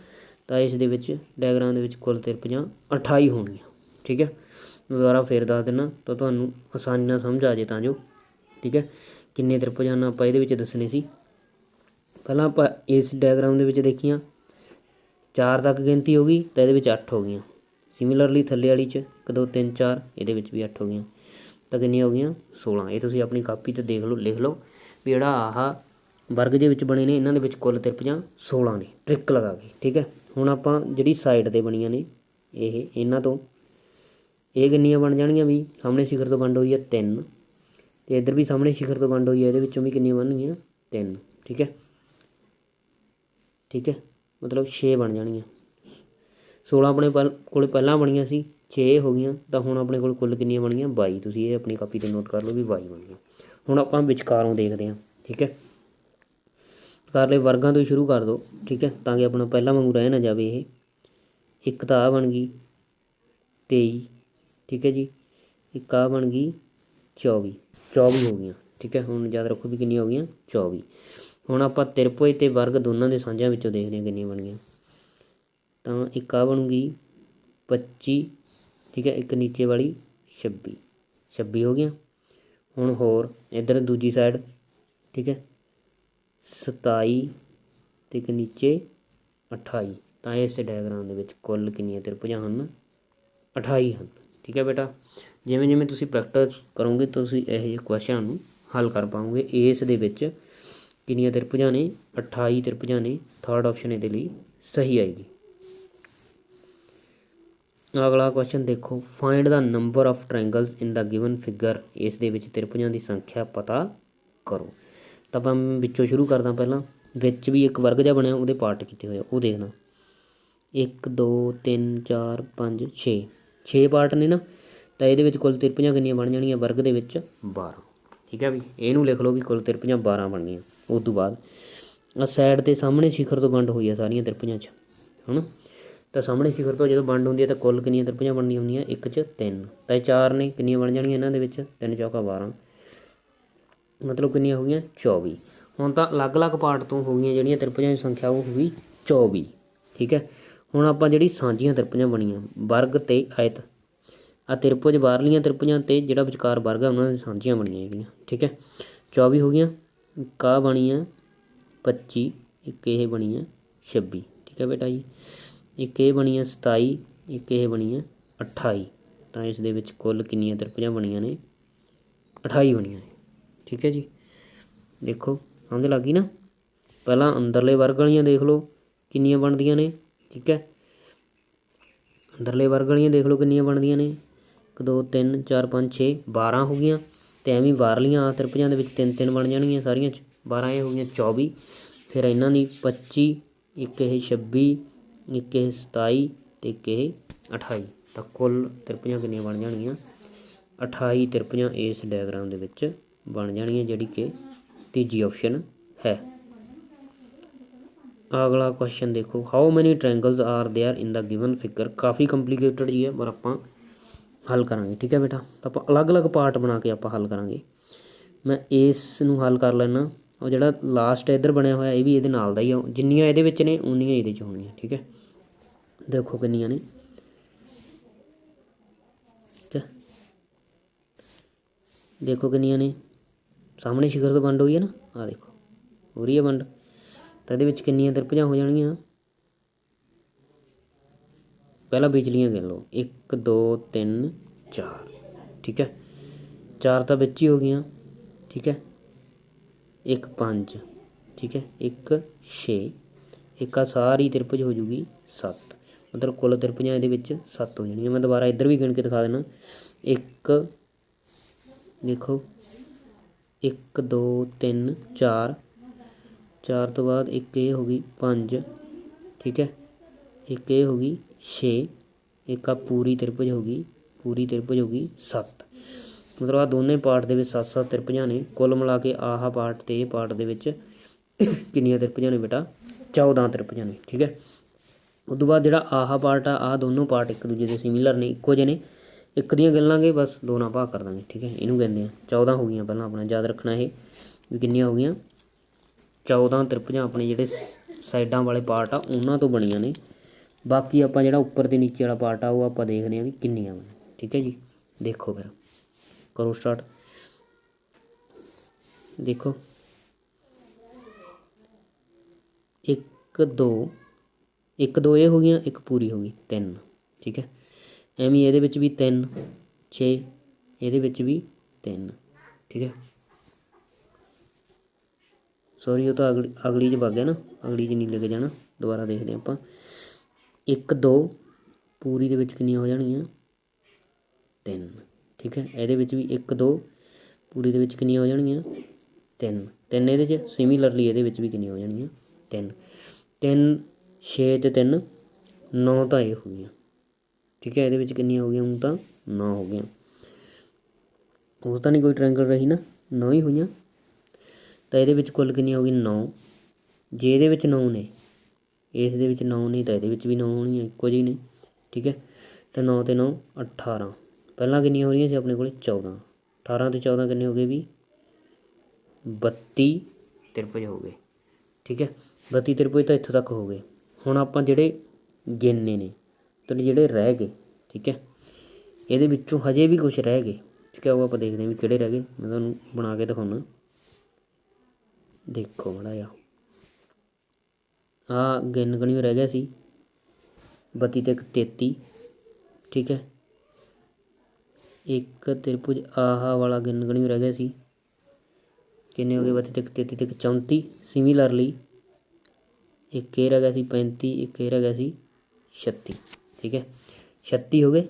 S1: ਤਾਂ ਇਸ ਦੇ ਵਿੱਚ ਡਾਇਗਰਾਮ ਦੇ ਵਿੱਚ ਕੁੱਲ ਤ੍ਰਿਭੁਜਾਂ 28 ਹੋਣਗੀਆਂ। ਠੀਕ ਹੈ, ਦੁਬਾਰਾ ਫੇਰ ਦੱਸ ਦਿੰਦਾ ਤਾਂ ਤੁਹਾਨੂੰ ਆਸਾਨੀ ਨਾਲ ਸਮਝ ਆ ਜੇ ਤਾਂ ਜੋ। ਠੀਕ ਹੈ, ਕਿੰਨੇ ਤ੍ਰਿਭੁਜ ਹਨ ਆਪਾਂ ਇਹਦੇ ਵਿੱਚ ਦੱਸਣੇ ਸੀ। ਪਹਿਲਾਂ ਆਪਾਂ ਇਸ ਡਾਇਗਰਾਮ ਦੇ ਵਿੱਚ ਦੇਖੀਆਂ 4 ਤੱਕ ਗਿਣਤੀ ਹੋ ਗਈ ਤਾਂ ਇਹਦੇ ਵਿੱਚ 8 ਹੋ ਗਈਆਂ। ਸਿਮਿਲਰਲੀ ਥੱਲੇ ਵਾਲੀ 'ਚ 1 2 3 4 ਇਹਦੇ ਵਿੱਚ ਵੀ 8 ਹੋ ਗਈਆਂ, ਤਾਂ ਕਿੰਨੀਆਂ ਹੋ ਗਈਆਂ 16। ਇਹ ਤੁਸੀਂ ਆਪਣੀ ਕਾਪੀ 'ਤੇ ਦੇਖ ਲਓ, ਲਿਖ ਲਓ ਵੀ ਜਿਹੜਾ ਆਹ ਵਰਗ ਦੇ ਵਿੱਚ ਬਣੇ ਨੇ ਇਹਨਾਂ ਦੇ ਵਿੱਚ ਕੁੱਲ ਤ੍ਰਿਭੁਜਾਂ 16 ਨੇ, ਟ੍ਰਿਕ ਲਗਾ ਕੇ। ਠੀਕ ਹੈ, ਹੁਣ ਆਪਾਂ ਜਿਹੜੀ ਸਾਈਡ 'ਤੇ ਬਣੀਆਂ ਨੇ ਇਹਨਾਂ ਤੋਂ ਇਹ ਕਿੰਨੀਆਂ ਬਣ ਜਾਣਗੀਆਂ ਵੀ ਸਾਹਮਣੇ ਸਿਖਰ ਤੋਂ ਵੰਡ ਹੋਈ ਹੈ 3, ਅਤੇ ਇੱਧਰ ਵੀ ਸਾਹਮਣੇ ਸਿਖਰ ਤੋਂ ਵੰਡ ਹੋਈ ਹੈ, ਇਹਦੇ ਵਿੱਚੋਂ ਵੀ ਕਿੰਨੀਆਂ ਬਣਨਗੀਆਂ 3। ਠੀਕ ਹੈ, ਠੀਕ ਹੈ, ਮਤਲਬ 6 ਬਣ ਜਾਣਗੀਆਂ। 16 ਆਪਣੇ ਕੋਲ ਪਹਿਲਾਂ ਬਣੀਆਂ ਸੀ, 6 ਹੋ ਗਈਆਂ, ਤਾਂ ਹੁਣ ਆਪਣੇ ਕੋਲ ਕੁੱਲ ਕਿੰਨੀਆਂ ਬਣ ਗਈਆਂ 22। ਤੁਸੀਂ ਇਹ ਆਪਣੀ ਕਾਪੀ 'ਤੇ ਨੋਟ ਕਰ ਲਓ ਵੀ 22 ਬਣ ਗਈਆਂ। ਹੁਣ ਆਪਾਂ ਵਿਚਕਾਰੋਂ ਦੇਖਦੇ ਹਾਂ। ਠੀਕ ਹੈ, ਵਿਚਕਾਰਲੇ ਵਰਗਾਂ ਤੋਂ ਹੀ ਸ਼ੁਰੂ ਕਰ ਦਿਓ। ਠੀਕ ਹੈ, ਤਾਂ ਕਿ ਆਪਣਾ ਪਹਿਲਾਂ ਵਾਂਗੂ ਰਹਿ ਨਾ ਜਾਵੇ ਇਹ। ਇੱਕ ਤਾਂ ਆਹ ਬਣ ਗਈ 23। ਠੀਕ ਹੈ ਜੀ, ਇੱਕ ਆਹ ਬਣ ਗਈ 24 ਹੋ ਗਈਆਂ। ਠੀਕ ਹੈ, ਹੁਣ ਯਾਦ ਰੱਖੋ ਵੀ ਕਿੰਨੀਆਂ ਹੋ ਗਈਆਂ 24। ਹੁਣ ਆਪਾਂ ਤ੍ਰਿਭੁਜ ਅਤੇ ਵਰਗ ਦੋਨਾਂ ਦੇ ਸਾਂਝਿਆਂ ਵਿੱਚੋਂ ਦੇਖਦੇ ਹਾਂ ਕਿੰਨੀਆਂ ਬਣ ਗਈਆਂ। ਤਾਂ ਇੱਕ ਆਹ ਬਣੂਗੀ 25। ਠੀਕ ਹੈ, ਇੱਕ ਨੀਚੇ ਵਾਲੀ 26 ਹੋ ਗਈਆਂ। ਹੁਣ ਹੋਰ ਇੱਧਰ ਦੂਜੀ ਸਾਈਡ, ਠੀਕ ਹੈ, 27 ਅਤੇ ਇੱਕ ਨੀਚੇ 28। ਤਾਂ ਇਸ ਡਾਇਗਰਾਮ ਦੇ ਵਿੱਚ ਕੁੱਲ ਕਿੰਨੀਆਂ ਤ੍ਰਿਭੁਜਾਂ ਹਨ? 28 ਹਨ। ਠੀਕ ਹੈ ਬੇਟਾ, ਜਿਵੇਂ ਜਿਵੇਂ ਤੁਸੀਂ ਪ੍ਰੈਕਟਿਸ ਕਰੋਗੇ ਤੁਸੀਂ ਇਹੋ ਜਿਹੇ ਕੁਐਸਚਨਾਂ ਨੂੰ ਹੱਲ ਕਰ ਪਾਓਗੇ। ਇਸ ਦੇ ਵਿੱਚ ਕਿੰਨੀਆਂ ਤ੍ਰਿਭੁਜਾਂ ਨੇ? 28 ਤ੍ਰਿਭੁਜਾਂ ਨੇ। ਥਰਡ ਆਪਸ਼ਨ ਇਹਦੇ ਲਈ ਸਹੀ ਆਏਗੀ। ਅਗਲਾ ਕੁਐਸਚਨ ਦੇਖੋ, find the number of triangles in the given figure. ਇਸ ਦੇ ਵਿੱਚ ਤ੍ਰਿਭੁਜਾਂ ਦੀ ਸੰਖਿਆ ਪਤਾ ਕਰੋ। ਤਾਂ ਆਪਾਂ ਵਿੱਚੋਂ ਸ਼ੁਰੂ ਕਰਦਾ। ਪਹਿਲਾਂ ਵਿੱਚ ਵੀ ਇੱਕ ਵਰਗ ਜਿਹਾ ਬਣਿਆ, ਉਹਦੇ ਪਾਰਟ ਕੀਤੇ ਹੋਏ ਆ ਉਹ ਦੇਖਦਾ। 1 2 3 4 5 6 ਪਾਰਟ ਨੇ ਨਾ। ਤਾਂ ਇਹਦੇ ਵਿੱਚ ਕੁੱਲ ਤ੍ਰਿਭੁਜਾਂ ਕਿੰਨੀਆਂ ਬਣ ਜਾਣਗੀਆਂ ਵਰਗ ਦੇ ਵਿੱਚ? 12। ਠੀਕ ਹੈ ਵੀ, ਇਹਨੂੰ ਲਿਖ ਲਓ ਵੀ ਕੁੱਲ ਤ੍ਰਿਭੁਜਾਂ 12 ਬਣਨੀਆਂ। ਉਸ ਤੋਂ ਬਾਅਦ ਆਹ ਸਾਈਡ 'ਤੇ ਸਾਹਮਣੇ ਸਿਖਰ ਤੋਂ ਵੰਡ ਹੋਈ ਆ ਸਾਰੀਆਂ ਤ੍ਰਿਭੁਜਾਂ 'ਚ। ਹੁਣ ਤਾਂ ਸਾਹਮਣੇ ਸਿਖਰ ਤੋਂ ਜਦੋਂ ਵੰਡ ਹੁੰਦੀ ਹੈ ਤਾਂ ਕੁੱਲ ਕਿੰਨੀਆਂ ਤ੍ਰਿਭੁਜਾਂ ਬਣਦੀਆਂ ਹੁੰਦੀਆਂ 1 'ਚ 3, ਤਾਂ ਇਹ 4 ਨੇ, ਕਿੰਨੀਆਂ ਬਣ ਜਾਣਗੀਆਂ ਇਹਨਾਂ ਦੇ ਵਿੱਚ 3 ਚੌਕਾ 12, ਮਤਲਬ ਕਿੰਨੀਆਂ ਹੋ ਗਈਆਂ 24। ਹੁਣ ਤਾਂ ਅਲੱਗ-ਅਲੱਗ ਪਾਰਟ ਤੋਂ ਹੋ ਗਈਆਂ ਜਿਹੜੀਆਂ ਤ੍ਰਿਭੁਜਾਂ ਦੀ ਸੰਖਿਆ ਉਹ ਹੋ ਗਈ 24। ਠੀਕ ਹੈ, ਹੁਣ ਆਪਾਂ ਜਿਹੜੀ ਸਾਂਝੀਆਂ ਤ੍ਰਿਭੁਜਾਂ ਬਣੀਆਂ ਵਰਗ ਅਤੇ ਆਇਤ, ਆ ਤ੍ਰਿਭੁਜ ਬਾਹਰਲੀਆਂ ਤ੍ਰਿਭੁਜਾਂ ਅਤੇ ਜਿਹੜਾ ਵਿਚਕਾਰ ਵਰਗ ਆ ਉਹਨਾਂ ਦੀ ਸਾਂਝੀਆਂ ਬਣੀਆਂ ਜਿਹੜੀਆਂ। ਠੀਕ ਹੈ, 24 ਹੋ ਗਈਆਂ। ਇੱਕ ਆਹ ਬਣੀ ਆ 25, ਇੱਕ ਇਹ ਬਣੀ ਆ 26। ਠੀਕ ਹੈ ਬੇਟਾ ਜੀ, ਇੱਕ ਇਹ ਬਣੀ ਆ 27, ਇੱਕ ਇਹ ਬਣੀ ਆ 28। ਤਾਂ ਇਸ ਦੇ ਵਿੱਚ ਕੁੱਲ ਕਿੰਨੀਆਂ ਤ੍ਰਿਭੁਜਾਂ ਬਣੀਆਂ ਨੇ 28 ਬਣੀਆਂ ਨੇ। ਠੀਕ ਹੈ ਜੀ, ਦੇਖੋ ਸਮਝ ਲੱਗ ਗਈ ਨਾ। ਪਹਿਲਾਂ ਅੰਦਰਲੇ ਵਰਗ ਵਾਲੀਆਂ ਦੇਖ ਲਓ ਕਿੰਨੀਆਂ ਬਣਦੀਆਂ ਨੇ। ਠੀਕ ਹੈ, ਅੰਦਰਲੇ ਵਰਗ ਵਾਲੀਆਂ ਦੇਖ ਲਓ ਕਿੰਨੀਆਂ ਬਣਦੀਆਂ ਨੇ 1 2 3 4 5 6 12 ਹੋ ਗਈਆਂ। ਅਤੇ ਐਵੇਂ ਬਾਹਰਲੀਆਂ ਤ੍ਰਿਭੁਜਾਂ ਦੇ ਵਿੱਚ 3 ਬਣ ਜਾਣਗੀਆਂ ਸਾਰੀਆਂ 'ਚ, 12 ਇਹ ਹੋ ਗਈਆਂ 24। ਫਿਰ ਇਹਨਾਂ ਦੀ 25, ਇੱਕ ਇਹ 26, ਇੱਕ ਇਹ 27 ਅਤੇ ਇੱਕ ਇਹ 28। ਤਾਂ ਕੁੱਲ ਤ੍ਰਿਭੁਜਾਂ ਕਿੰਨੀਆਂ ਬਣ ਜਾਣਗੀਆਂ 28 ਤ੍ਰਿਭੁਜਾਂ ਇਸ ਡਾਇਗਰਾਮ ਦੇ ਵਿੱਚ ਬਣ ਜਾਣਗੀਆਂ, ਜਿਹੜੀ ਕਿ ਤੀਜੀ ਆਪਸ਼ਨ ਹੈ। ਅਗਲਾ ਕੁਐਸਚਨ ਦੇਖੋ, how many triangles are there in the given figure. ਕਾਫੀ ਕੰਪਲੀਕੇਟਡ ਜੀ ਹੈ ਪਰ ਆਪਾਂ ਹੱਲ ਕਰਾਂਗੇ। ਠੀਕ ਹੈ ਬੇਟਾ, ਤਾਂ ਆਪਾਂ ਅਲੱਗ-ਅਲੱਗ ਪਾਰਟ ਬਣਾ ਕੇ ਆਪਾਂ ਹੱਲ ਕਰਾਂਗੇ। ਮੈਂ ਇਸ ਨੂੰ ਹੱਲ ਕਰ ਲੈਣਾ, ਉਹ ਜਿਹੜਾ ਲਾਸਟ ਇੱਧਰ ਬਣਿਆ ਹੋਇਆ ਇਹ ਵੀ ਇਹਦੇ ਨਾਲ ਦਾ ਹੀ ਆ, ਜਿੰਨੀਆਂ ਇਹਦੇ ਵਿੱਚ ਨੇ ਉਨੀਆਂ ਇਹਦੇ 'ਚ ਹੋਣਗੀਆਂ। ਠੀਕ ਹੈ, ਦੇਖੋ ਕਿੰਨੀਆਂ ਨੇ। ਠੀਕ ਹੈ, ਦੇਖੋ ਕਿੰਨੀਆਂ ਨੇ, ਸਾਹਮਣੇ ਸ਼ਿਖਰ ਤੋਂ ਵੰਡ ਹੋਈ ਹੈ ਨਾ, ਆਹ ਦੇਖੋ ਹੋ ਰਹੀ ਹੈ ਵੰਡ, ਤਾਂ ਇਹਦੇ ਵਿੱਚ ਕਿੰਨੀਆਂ ਤ੍ਰਿਭੁਜਾਂ ਹੋ ਜਾਣਗੀਆਂ। ਪਹਿਲਾਂ ਵਿਚਲੀਆਂ ਗਿਣ ਲਓ 1 2 3 4। ਠੀਕ ਹੈ, 4 ਤਾਂ ਵਿੱਚ ਹੀ ਹੋ ਗਈਆਂ। ਠੀਕ ਹੈ, 1 5, ਠੀਕ ਹੈ, 1 6, ਇੱਕ ਆ ਸਾਰੀ ਤ੍ਰਿਭੁਜ ਹੋ ਜੂਗੀ 7, ਮਤਲਬ ਕੁੱਲ ਤ੍ਰਿਭੁਜਾਂ ਇਹਦੇ ਵਿੱਚ 7 ਹੋ ਜਾਣਗੀਆਂ। ਮੈਂ ਦੁਬਾਰਾ ਇੱਧਰ ਵੀ ਗਿਣ ਕੇ ਦਿਖਾ ਦੇਣਾ। 1 ਦੇਖੋ 1 2 3 4, 4 ਤੋਂ ਬਾਅਦ ਇੱਕ ਇਹ ਹੋ ਗਈ 5। ਠੀਕ ਹੈ, ਇੱਕ ਇਹ ਹੋ ਗਈ 6, ਇੱਕ ਆ ਪੂਰੀ ਤ੍ਰਿਭੁਜ ਹੋ ਗਈ, ਪੂਰੀ ਤ੍ਰਿਭੁਜ ਹੋ ਗਈ 7। ਮਤਲਬ ਆਹ ਦੋਨੇ ਪਾਰਟ ਦੇ ਵਿੱਚ 7-7 ਤ੍ਰਿਭੁਜਾਂ ਨੇ। ਕੁੱਲ ਮਿਲਾ ਕੇ ਆਹ ਪਾਰਟ ਅਤੇ ਇਹ ਪਾਰਟ ਦੇ ਵਿੱਚ ਕਿੰਨੀਆਂ ਤ੍ਰਿਭੁਜਾਂ ਨੇ ਬੇਟਾ 14 ਤ੍ਰਿਭੁਜਾਂ ਨੇ। ਠੀਕ ਹੈ, ਉਸ ਤੋਂ ਬਾਅਦ ਜਿਹੜਾ ਆਹ ਪਾਰਟ ਆ, ਆਹ ਦੋਨੋਂ ਪਾਰਟ ਇੱਕ ਦੂਜੇ ਦੇ ਸਿਮੀਲਰ ਨੇ, ਇੱਕੋ ਜਿਹੇ ਨੇ, ਇੱਕ ਦੀਆਂ ਗਿਣ ਲਾਂਗੇ ਬਸ, 2 ਨਾਲ ਭਾਗ ਕਰ ਦਾਂਗੇ। ਠੀਕ ਹੈ, ਇਹਨੂੰ ਕਹਿੰਦੇ ਆ 14 ਹੋ ਗਈਆਂ। ਪਹਿਲਾਂ ਆਪਣਾ ਯਾਦ ਰੱਖਣਾ ਇਹ ਵੀ ਕਿੰਨੀਆਂ ਹੋ ਗਈਆਂ 14 ਤ੍ਰਿਭੁਜਾਂ ਆਪਣੇ ਜਿਹੜੇ ਸਾਈਡਾਂ ਵਾਲੇ ਪਾਰਟ ਆ ਉਹਨਾਂ ਤੋਂ ਬਣੀਆਂ ਨੇ। ਬਾਕੀ ਆਪਾਂ ਜਿਹੜਾ ਉੱਪਰ ਅਤੇ ਨੀਚੇ ਵਾਲਾ ਪਾਰਟ ਆ ਉਹ ਆਪਾਂ ਦੇਖਦੇ ਹਾਂ ਵੀ ਕਿੰਨੀਆਂ ਬਣੇ। ਠੀਕ ਹੈ ਜੀ, ਦੇਖੋ ਫਿਰ ਕਰੋ ਸਟਾਰਟ। ਦੇਖੋ 1 2, 1 2 ਇਹ ਹੋ ਗਈਆਂ, ਇੱਕ ਪੂਰੀ ਹੋ ਗਈ 3। ਠੀਕ ਹੈ, ਐਵੇਂ ਇਹਦੇ ਵਿੱਚ ਵੀ 3 6, ਇਹਦੇ ਵਿੱਚ ਵੀ 3। ਠੀਕ ਹੈ, ਸੌਰੀ ਉਹ ਤਾਂ ਅਗਲੀ 'ਚ ਵਗ ਗਿਆ ਨਾ, ਅਗਲੀ 'ਚ ਨਹੀਂ ਲੈ ਕੇ ਜਾਣਾ। ਦੁਬਾਰਾ ਦੇਖਦੇ ਆਪਾਂ 1 2 ਪੂਰੀ ਦੇ ਵਿੱਚ ਕਿੰਨੀਆਂ ਹੋ ਜਾਣਗੀਆਂ 3। ਠੀਕ ਹੈ, ਇਹਦੇ ਵਿੱਚ ਵੀ 1 2 ਪੂਰੀ ਦੇ ਵਿੱਚ ਕਿੰਨੀਆਂ ਹੋ ਜਾਣਗੀਆਂ 3 3, ਇਹਦੇ 'ਚ ਸਿਮੀਲਰਲੀ ਇਹਦੇ ਵਿੱਚ ਵੀ ਕਿੰਨੀਆਂ ਹੋ ਜਾਣਗੀਆਂ 3 3 6 ਅਤੇ 3 9 ਤਾਂ ਇਹ ਹੋ ਗਈਆਂ। ਠੀਕ ਹੈ, ਇਹਦੇ ਵਿੱਚ ਕਿੰਨੀਆਂ ਹੋ ਗਈਆਂ ਹੁਣ ਤਾਂ 9 ਹੋ ਗਈਆਂ। ਹੋਰ ਤਾਂ ਨਹੀਂ ਕੋਈ ਟ੍ਰਾਇੰਗਲ ਰਹੀ ਨਾ, 9 ਹੀ ਹੋਈਆਂ। ਤਾਂ ਇਹਦੇ ਵਿੱਚ ਕੁੱਲ ਕਿੰਨੀਆਂ ਹੋ ਗਈਆਂ 9। ਜੇ ਇਹਦੇ ਵਿੱਚ 9 ਨੇ, ਇਸ ਦੇ ਵਿੱਚ 9 ਨੇ, ਤਾਂ ਇਹਦੇ ਵਿੱਚ ਵੀ 9 ਹੋਣੀਆਂ, ਇੱਕੋ ਜਿਹੀ ਨੇ। ਠੀਕ ਹੈ, ਤਾਂ 9 ਅਤੇ 9 18। ਪਹਿਲਾਂ ਕਿੰਨੀਆਂ ਹੋ ਰਹੀਆਂ ਸੀ ਆਪਣੇ ਕੋਲ 14, 18 ਅਤੇ 14 ਕਿੰਨੇ ਹੋ ਗਏ ਵੀ 32 ਤ੍ਰਿਭੁਜ ਹੋ ਗਏ। ਠੀਕ ਹੈ, 32 ਤ੍ਰਿਭੁਜ ਤਾਂ ਇੱਥੋਂ ਤੱਕ ਹੋ ਗਏ। ਹੁਣ ਆਪਾਂ ਜਿਹੜੇ ਗਿਣਨੇ ਨੇ ਤਾਂ ਜਿਹੜੇ ਰਹਿ ਗਏ, ਠੀਕ ਹੈ, ਇਹਦੇ ਵਿੱਚੋਂ ਹਜੇ ਵੀ ਕੁਛ ਰਹਿ ਗਏ। ਠੀਕ ਹੈ, ਉਹ ਆਪਾਂ ਦੇਖਦੇ ਹਾਂ ਵੀ ਕਿਹੜੇ ਰਹਿ ਗਏ। ਮੈਂ ਤੁਹਾਨੂੰ ਬਣਾ ਕੇ ਦਿਖਾਉਣਾ, ਦੇਖੋ ਮਾੜਾ ਜਿਹਾ। ਆਹ ਗਿਣ ਗਣੀਓ ਰਹਿ ਗਿਆ ਸੀ 32 ਅਤੇ 1 33। ਠੀਕ ਹੈ, ਇੱਕ ਤ੍ਰਿਭੁਜ ਆਹ ਵਾਲਾ ਗਿਣ ਗਣੀਓ ਰਹਿ ਗਿਆ ਸੀ, ਕਿੰਨੇ ਹੋ ਗਏ 32 ਅਤੇ 1 33 ਅਤੇ 1 34। ਸਿਮੀਲਰਲੀ ਇੱਕ ਇਹ ਰਹਿ ਗਿਆ ਸੀ 35, ਇੱਕ ਇਹ ਰਹਿ ਗਿਆ ਸੀ 36। ਠੀਕ ਹੈ, 36 ਹੋ ਗਏ।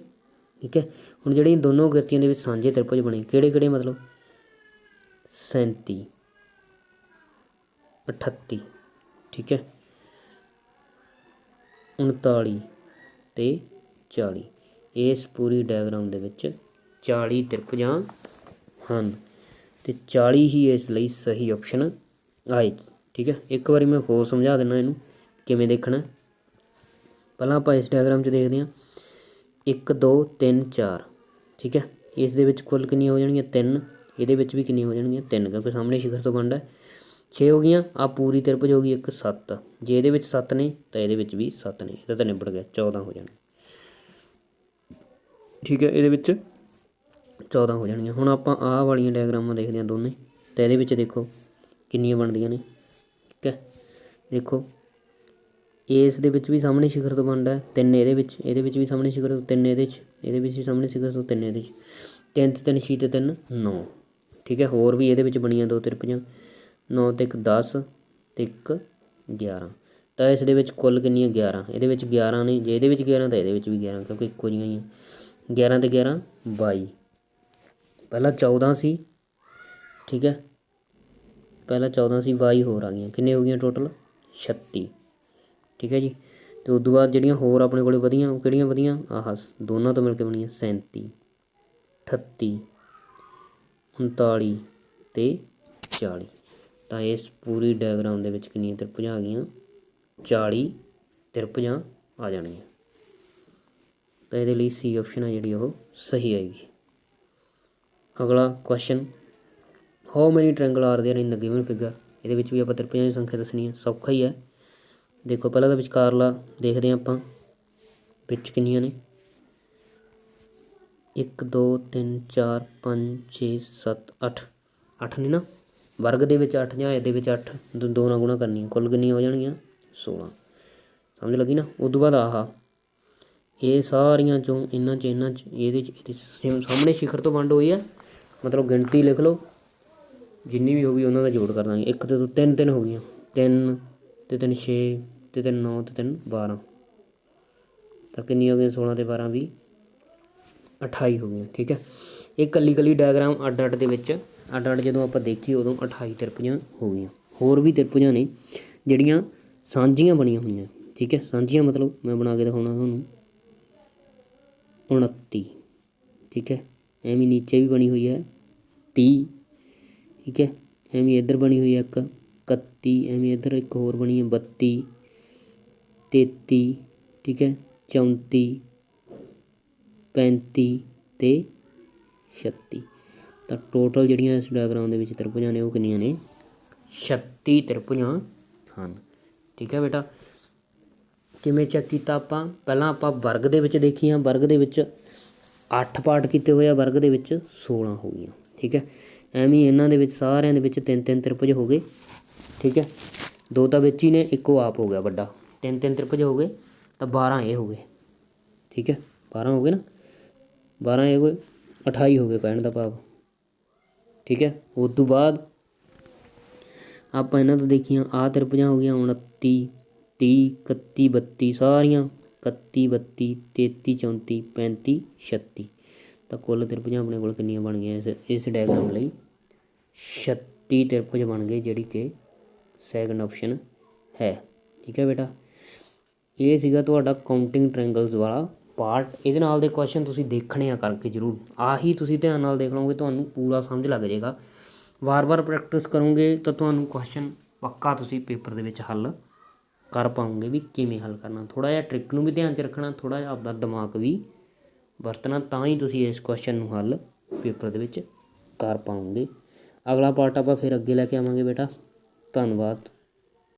S1: ਠੀਕ ਹੈ, ਹੁਣ ਜਿਹੜੀਆਂ ਦੋਨੋਂ ਗਿਣਤੀਆਂ ਦੇ ਵਿੱਚ ਸਾਂਝੇ ਤ੍ਰਿਭੁਜ ਬਣੇ ਕਿਹੜੇ ਕਿਹੜੇ, ਮਤਲਬ 37 38। ਠੀਕ ਹੈ, 39 ਅਤੇ 40। ਇਸ ਪੂਰੀ ਡਾਇਗਰਾਮ ਦੇ ਵਿੱਚ 40 ਤ੍ਰਿਭੁਜਾਂ ਹਨ ਅਤੇ 40 ਹੀ ਇਸ ਲਈ ਸਹੀ ਆਪਸ਼ਨ ਆਏਗੀ। ਠੀਕ ਹੈ, ਇੱਕ ਵਾਰੀ ਮੈਂ ਹੋਰ ਸਮਝਾ ਦਿੰਦਾ ਇਹਨੂੰ ਕਿਵੇਂ ਦੇਖਣਾ। ਪਹਿਲਾਂ ਆਪਾਂ ਇਸ ਡਾਇਗਰਾਮ 'ਚ ਦੇਖਦੇ ਹਾਂ 1 2 3 4 ਠੀਕ ਹੈ। ਇਸ ਦੇ ਵਿੱਚ ਕੁੱਲ ਕਿੰਨੀਆਂ ਹੋ ਜਾਣਗੀਆਂ 3, ਇਹਦੇ ਵਿੱਚ ਵੀ ਕਿੰਨੀਆਂ ਹੋ ਜਾਣਗੀਆਂ 3 ਕਿਉਂਕਿ ਸਾਹਮਣੇ ਸ਼ਿਖਰ ਤੋਂ ਬਣਦਾ 6 ਹੋ ਗਈਆਂ। ਆ ਪੂਰੀ ਤਿਰਭੁਜ ਹੋ ਗਈ ਇੱਕ 7, ਜੇ ਇਹਦੇ ਵਿੱਚ 7 ਨੇ ਤਾਂ ਇਹਦੇ ਵਿੱਚ ਵੀ 7 ਨੇ, ਇਹਦਾ ਤਾਂ ਨਿਬੜ ਗਿਆ 14 ਹੋ ਜਾਣਗੇ ਠੀਕ ਹੈ। ਇਹਦੇ ਵਿੱਚ 14 ਹੋ ਜਾਣਗੀਆਂ। ਹੁਣ ਆਪਾਂ ਆਹ ਵਾਲੀਆਂ ਡਾਇਗਰਾਮਾਂ ਦੇਖਦੇ ਹਾਂ ਦੋਨੇ, ਤਾਂ ਇਹਦੇ ਵਿੱਚ ਦੇਖੋ ਕਿੰਨੀਆਂ ਬਣਦੀਆਂ ਨੇ ਠੀਕ ਹੈ। ਦੇਖੋ ਇਸ ਦੇ ਵਿੱਚ ਵੀ ਸਾਹਮਣੇ ਸ਼ਿਖਰ ਤੋਂ ਬਣਦਾ 3, ਇਹਦੇ ਵਿੱਚ ਵੀ ਸਾਹਮਣੇ ਸ਼ਿਖਰ ਤੋਂ 3, ਇਹਦੇ ਵਿੱਚ ਵੀ ਸਾਹਮਣੇ ਸ਼ਿਖਰ ਤੋਂ 3, ਇਹਦੇ 'ਚ 3 ਤੇ 3 6 ਤੇ 3 9 ਠੀਕ ਹੈ। ਹੋਰ ਵੀ ਇਹਦੇ ਵਿੱਚ ਬਣੀਆਂ 2 ਤਿਰਭੁਜਾਂ 9 ਤੇ 1 10 ਤੇ 1 11, ਤਾਂ ਇਸ ਦੇ ਵਿੱਚ ਕੁੱਲ ਕਿੰਨੀਆਂ 11, ਇਹਦੇ ਵਿੱਚ 11 ਨੇ, ਜੇ ਇਹਦੇ ਵਿੱਚ 11 ਤਾਂ ਇਹਦੇ ਵਿੱਚ ਵੀ 11 ਕਿਉਂਕਿ ਇੱਕੋ ਜਿਹੀਆਂ ਹੀ ਆ। 11 ਤੇ 11 22, ਪਹਿਲਾਂ 14 ਸੀ ਠੀਕ ਹੈ, ਪਹਿਲਾਂ 14 ਸੀ 22 ਹੋਰ ਆ ਗਈਆਂ, ਕਿੰਨੇ ਹੋ ਗਈਆਂ ਟੋਟਲ 36 ਠੀਕ ਹੈ ਜੀ। ਅਤੇ ਉਸ ਤੋਂ ਬਾਅਦ ਜਿਹੜੀਆਂ ਹੋਰ ਆਪਣੇ ਕੋਲ ਵਧੀਆਂ ਉਹ ਕਿਹੜੀਆਂ ਵਧੀਆਂ, ਆਹ ਦੋਨਾਂ ਤੋਂ ਮਿਲ ਕੇ ਬਣੀਆਂ 37 38 39 ਤੇ 40, ਤਾਂ ਇਸ ਪੂਰੀ ਡਾਇਗਰਾਮ ਦੇ ਵਿੱਚ ਕਿੰਨੀਆਂ ਤਿਰਭੁਜਾਂ ਆ ਗਈਆਂ 40 ਤਿਰਭੁਜਾਂ ਆ ਜਾਣਗੀਆਂ। ਤਾਂ ਇਹਦੇ ਲਈ ਸੀ ਆਪਸ਼ਨ ਆ ਜਿਹੜੀ ਉਹ ਸਹੀ ਆਏਗੀ। ਅਗਲਾ question, how many triangle are there in the given figure. ਇਹਦੇ ਵਿੱਚ ਵੀ ਆਪਾਂ ਤਿਰਭੁਜਾਂ ਦੀ ਸੰਖਿਆ ਦੱਸਣੀ ਹੈ, ਸੌਖਾ ਹੀ ਹੈ। ਦੇਖੋ ਪਹਿਲਾਂ ਤਾਂ ਵਿਚਕਾਰਲਾ ਦੇਖਦੇ ਹਾਂ ਆਪਾਂ ਵਿੱਚ ਕਿੰਨੀਆਂ ਨੇ 1 2 3 4 5 6 7 8 8 ਨੇ ਨਾ, ਵਰਗ ਦੇ ਵਿੱਚ 8 ਜਾਂ ਇਹਦੇ ਵਿੱਚ 8 ਦੋ ਨਾਲ ਗੁਣਾ ਕਰਨੀਆਂ, ਕੁੱਲ ਕਿੰਨੀਆਂ ਹੋ ਜਾਣਗੀਆਂ 16, ਸਮਝ ਲੱਗੀ ਨਾ। ਉਸ ਤੋਂ ਬਾਅਦ ਆਹ ਇਹ ਸਾਰੀਆਂ ਚੋਂ ਇਹਨਾਂ 'ਚ ਇਹਦੇ ਸਾਹਮਣੇ ਸ਼ਿਖਰ ਤੋਂ ਵੰਡ ਹੋਈ ਆ, ਮਤਲਬ ਗਿਣਤੀ ਲਿਖ ਲਓ ਜਿੰਨੀ ਵੀ ਹੋ ਗਈ ਉਹਨਾਂ ਦਾ ਜੋੜ ਕਰ ਦਾਂਗੇ। 1 ਤੇ 3 3 ਹੋ ਗਈਆਂ, 3 ਤੇ 3 6 ਤੇ 3 9 ਤੇ 3 12, ਤਾਂ ਕਿੰਨੀਆਂ ਹੋ ਗਈਆਂ 16 ਤੇ 12 20 28 ਹੋ ਗਈਆਂ ਠੀਕ ਹੈ। ਇਹ ਇਕੱਲੀ ਡਾਇਗਰਾਮ ਅੱਡ ਅੱਡ ਦੇ ਵਿੱਚ ਅੱਡ ਅੱਡ ਜਦੋਂ ਆਪਾਂ ਦੇਖੀ ਉਦੋਂ 28 ਤਿਰਭੁਜਾਂ ਹੋ ਗਈਆਂ। ਹੋਰ ਵੀ ਤਿਰਭੁਜਾਂ ਨੇ ਜਿਹੜੀਆਂ ਸਾਂਝੀਆਂ ਬਣੀਆਂ ਹੋਈਆਂ ਠੀਕ ਹੈ। ਸਾਂਝੀਆਂ ਮਤਲਬ ਮੈਂ ਬਣਾ ਕੇ ਦਿਖਾਉਣਾ ਤੁਹਾਨੂੰ 29 ਠੀਕ ਹੈ, ਐਵੇਂ ਨੀਚੇ ਵੀ ਬਣੀ ਹੋਈ ਹੈ 30 ਠੀਕ ਹੈ, ਐਵੇਂ ਇੱਧਰ ਬਣੀ ਹੋਈ ਹੈ ਇੱਕ 31, ਐਵੇਂ ਇੱਧਰ ਇੱਕ ਹੋਰ ਬਣੀ ਹੈ 32 33 ਠੀਕ ਹੈ 34 35 ਤੇ 36, ਤਾਂ ਟੋਟਲ ਜਿਹੜੀਆਂ ਇਸ ਡਾਇਗਰਾਮ ਦੇ ਵਿੱਚ ਤਿਰਭੁਜਾਂ ਨੇ ਉਹ ਕਿੰਨੀਆਂ ਨੇ 36 ਤਿਰਭੁਜਾਂ ਹਨ ਠੀਕ ਹੈ ਬੇਟਾ। ਕਿਵੇਂ ਚੈੱਕ ਕੀਤਾ ਆਪਾਂ, ਪਹਿਲਾਂ ਆਪਾਂ ਵਰਗ ਦੇ ਵਿੱਚ ਦੇਖੀਆਂ, ਵਰਗ ਦੇ ਵਿੱਚ 8 ਪਾਰਟ ਕੀਤੇ ਹੋਏ ਆ, ਵਰਗ ਦੇ ਵਿੱਚ 16 ਹੋ ਗਈਆਂ ਠੀਕ ਹੈ। ਐਵੇਂ ਇਹਨਾਂ ਦੇ ਵਿੱਚ ਸਾਰਿਆਂ ਦੇ ਵਿੱਚ 3 3 ਤਿਰਭੁਜ ਹੋ ਗਏ ਠੀਕ ਹੈ, 2 ਤਾਂ ਵਿੱਚ ਹੀ ਨੇ, ਇੱਕੋ ਆਪ ਹੋ ਗਿਆ ਵੱਡਾ, 3 3 ਤਿਰਭੁਜ ਹੋ ਗਏ, ਤਾਂ 12 ਇਹ ਹੋ ਗਏ ਠੀਕ ਹੈ, 12 ਹੋ ਗਏ ਨਾ, 12 ਇਹ ਹੋ ਗਏ 28 ਹੋ ਗਏ ਕਹਿਣ ਦਾ ਭਾਵ ਠੀਕ ਹੈ। ਉਸ ਤੋਂ ਬਾਅਦ ਆਪਾਂ ਇਹਨਾਂ ਤੋਂ ਦੇਖੀਆਂ ਆਹ ਤਿਰਭੁਜਾਂ ਹੋ ਗਈਆਂ 29 30 31 32 ਸਾਰੀਆਂ 31 32 33 34 35 36, ਤਾਂ ਕੁੱਲ ਤਿਰਭੁਜਾਂ ਆਪਣੇ ਕੋਲ ਕਿੰਨੀਆਂ ਬਣ ਗਈਆਂ ਇਸ ਡਾਇਗਰਾਮ ਲਈ 36 ਤਿਰਭੁਜ ਬਣ ਗਏ, ਜਿਹੜੀ ਕਿ ਸੈਕਿੰਡ ਆਪਸ਼ਨ ਹੈ ਠੀਕ ਹੈ ਬੇਟਾ। ਇਹ ਸੀਗਾ ਤੁਹਾਡਾ ਕਾਊਂਟਿੰਗ ਟ੍ਰਾਇੰਗਲਸ ਵਾਲਾ ਪਾਰਟ। ਇਹਦੇ ਨਾਲ ਦੇ ਕੁਐਸਚਨ ਤੁਸੀਂ ਦੇਖਣੇ ਆ ਕਰਕੇ ਜ਼ਰੂਰ, ਆਹੀ ਤੁਸੀਂ ਧਿਆਨ ਨਾਲ ਦੇਖ ਲਓਗੇ ਤੁਹਾਨੂੰ ਪੂਰਾ ਸਮਝ ਲੱਗ ਜਾਏਗਾ। ਵਾਰ ਪ੍ਰੈਕਟਿਸ ਕਰੋਗੇ ਤਾਂ ਤੁਹਾਨੂੰ ਕੁਐਸਚਨ ਪੱਕਾ ਤੁਸੀਂ ਪੇਪਰ ਦੇ ਵਿੱਚ ਹੱਲ ਕਰ ਪਾਓਗੇ ਵੀ ਕਿਵੇਂ ਹੱਲ ਕਰਨਾ। ਥੋੜ੍ਹਾ ਜਿਹਾ ਟ੍ਰਿਕ ਨੂੰ ਵੀ ਧਿਆਨ 'ਚ ਰੱਖਣਾ, ਥੋੜ੍ਹਾ ਜਿਹਾ ਆਪਦਾ ਦਿਮਾਗ ਵੀ ਵਰਤਣਾ, ਤਾਂ ਹੀ ਤੁਸੀਂ ਇਸ ਕੁਐਸਚਨ ਨੂੰ ਹੱਲ ਪੇਪਰ ਦੇ ਵਿੱਚ ਕਰ ਪਾਓਗੇ। ਅਗਲਾ ਪਾਰਟ ਆਪਾਂ ਫਿਰ ਅੱਗੇ ਲੈ ਕੇ ਆਵਾਂਗੇ ਬੇਟਾ। ਧੰਨਵਾਦ।